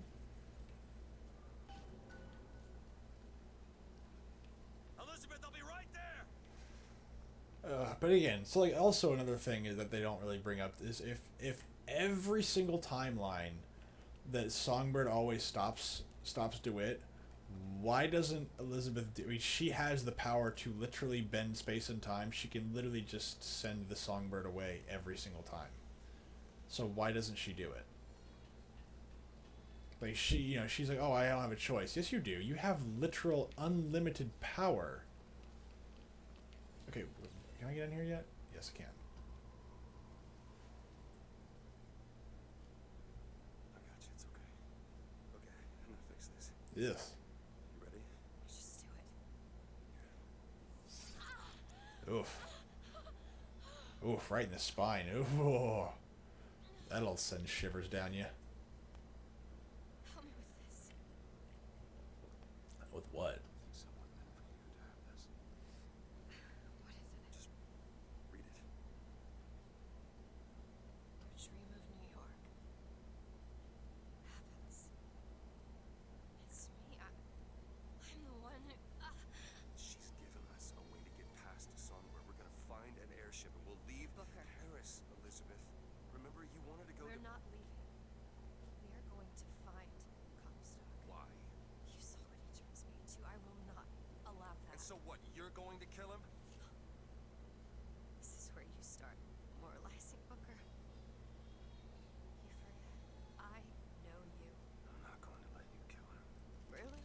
Elizabeth, I'll be right there. But again, so like also another thing is that they don't really bring up is if every single timeline that Songbird always stops DeWitt, why doesn't Elizabeth I mean, she has the power to literally bend space and time. She can literally just send the Songbird away every single time. So why doesn't she do it? Like, she's like, oh, I don't have a choice. Yes, you do. You have literal unlimited power. Okay, can I get in here yet? Yes, I can. I got you. It's okay. Okay, I'm gonna fix this. Yes. You ready? Just do it. Oof. Oof, right in the spine. Ooh. That'll send shivers down you. Help me with this. With what? Someone meant for you to have this. What is it? Just read it. A dream of New York. Happens. It's me. I'm the one who. She's given us a way to get past the sun where we're gonna find an airship and we'll leave Booker. Paris, Elizabeth. Remember, you wanted to go We're to... not leaving. We are going to find Comstock. Why? You saw what he turns me into. I will not allow that. And so what, you're going to kill him? This is where you start moralizing, Booker. You forget. I know you. I'm not going to let you kill him. Really?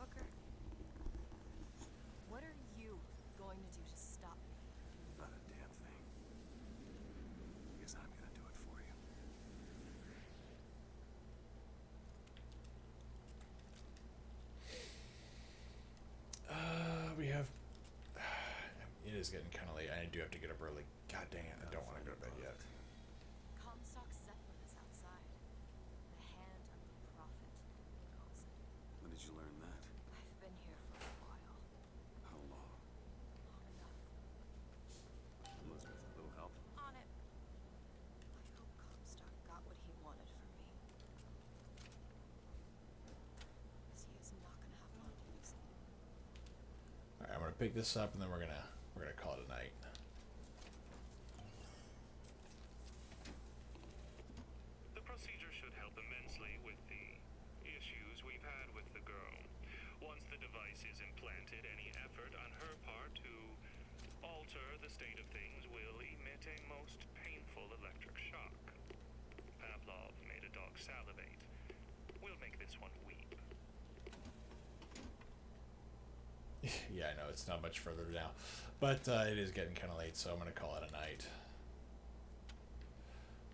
Booker? What are you going to do to stop me? Not a damn thing. Because I'm gonna do it for you. We have... It is getting kind of late. I do have to get up early. God dang it, I don't want to go to bed yet. Comstock Zeppelin is outside. The hand of the prophet, he calls it. When did you learn that? I've been here for a while. How long? Long enough. Elizabeth, a little help? On it. I hope Comstock got what he wanted from me. Because he is not going to have long to use it. Alright, I'm gonna pick this up and then we're gonna call it a night. The procedure should help immensely with the issues we've had with the girl. Once the device is implanted, any effort on her part to alter the state of things will emit a most painful electric shock. Pavlov made a dog salivate. We'll make this one weep. Yeah, I know, it's not much further now. But it is getting kind of late, so I'm going to call it a night.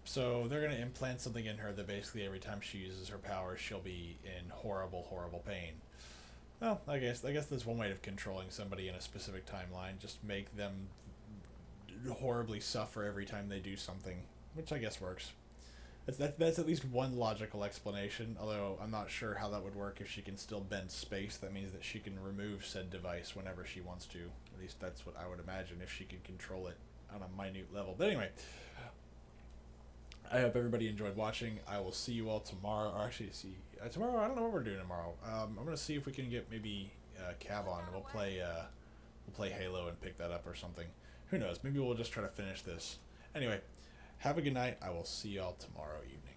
So they're going to implant something in her that basically every time she uses her powers, she'll be in horrible, horrible pain. Well, I guess that's one way of controlling somebody in a specific timeline. Just make them horribly suffer every time they do something, which I guess works. That's at least one logical explanation, although I'm not sure how that would work if she can still bend space. That means that she can remove said device whenever she wants to. At least that's what I would imagine if she can control it on a minute level. But anyway, I hope everybody enjoyed watching. I will see you all tomorrow. Or actually, tomorrow, I don't know what we're doing tomorrow. I'm going to see if we can get maybe Cav on. We'll play Halo and pick that up or something. Who knows? Maybe we'll just try to finish this. Anyway, have a good night. I will see y'all tomorrow evening.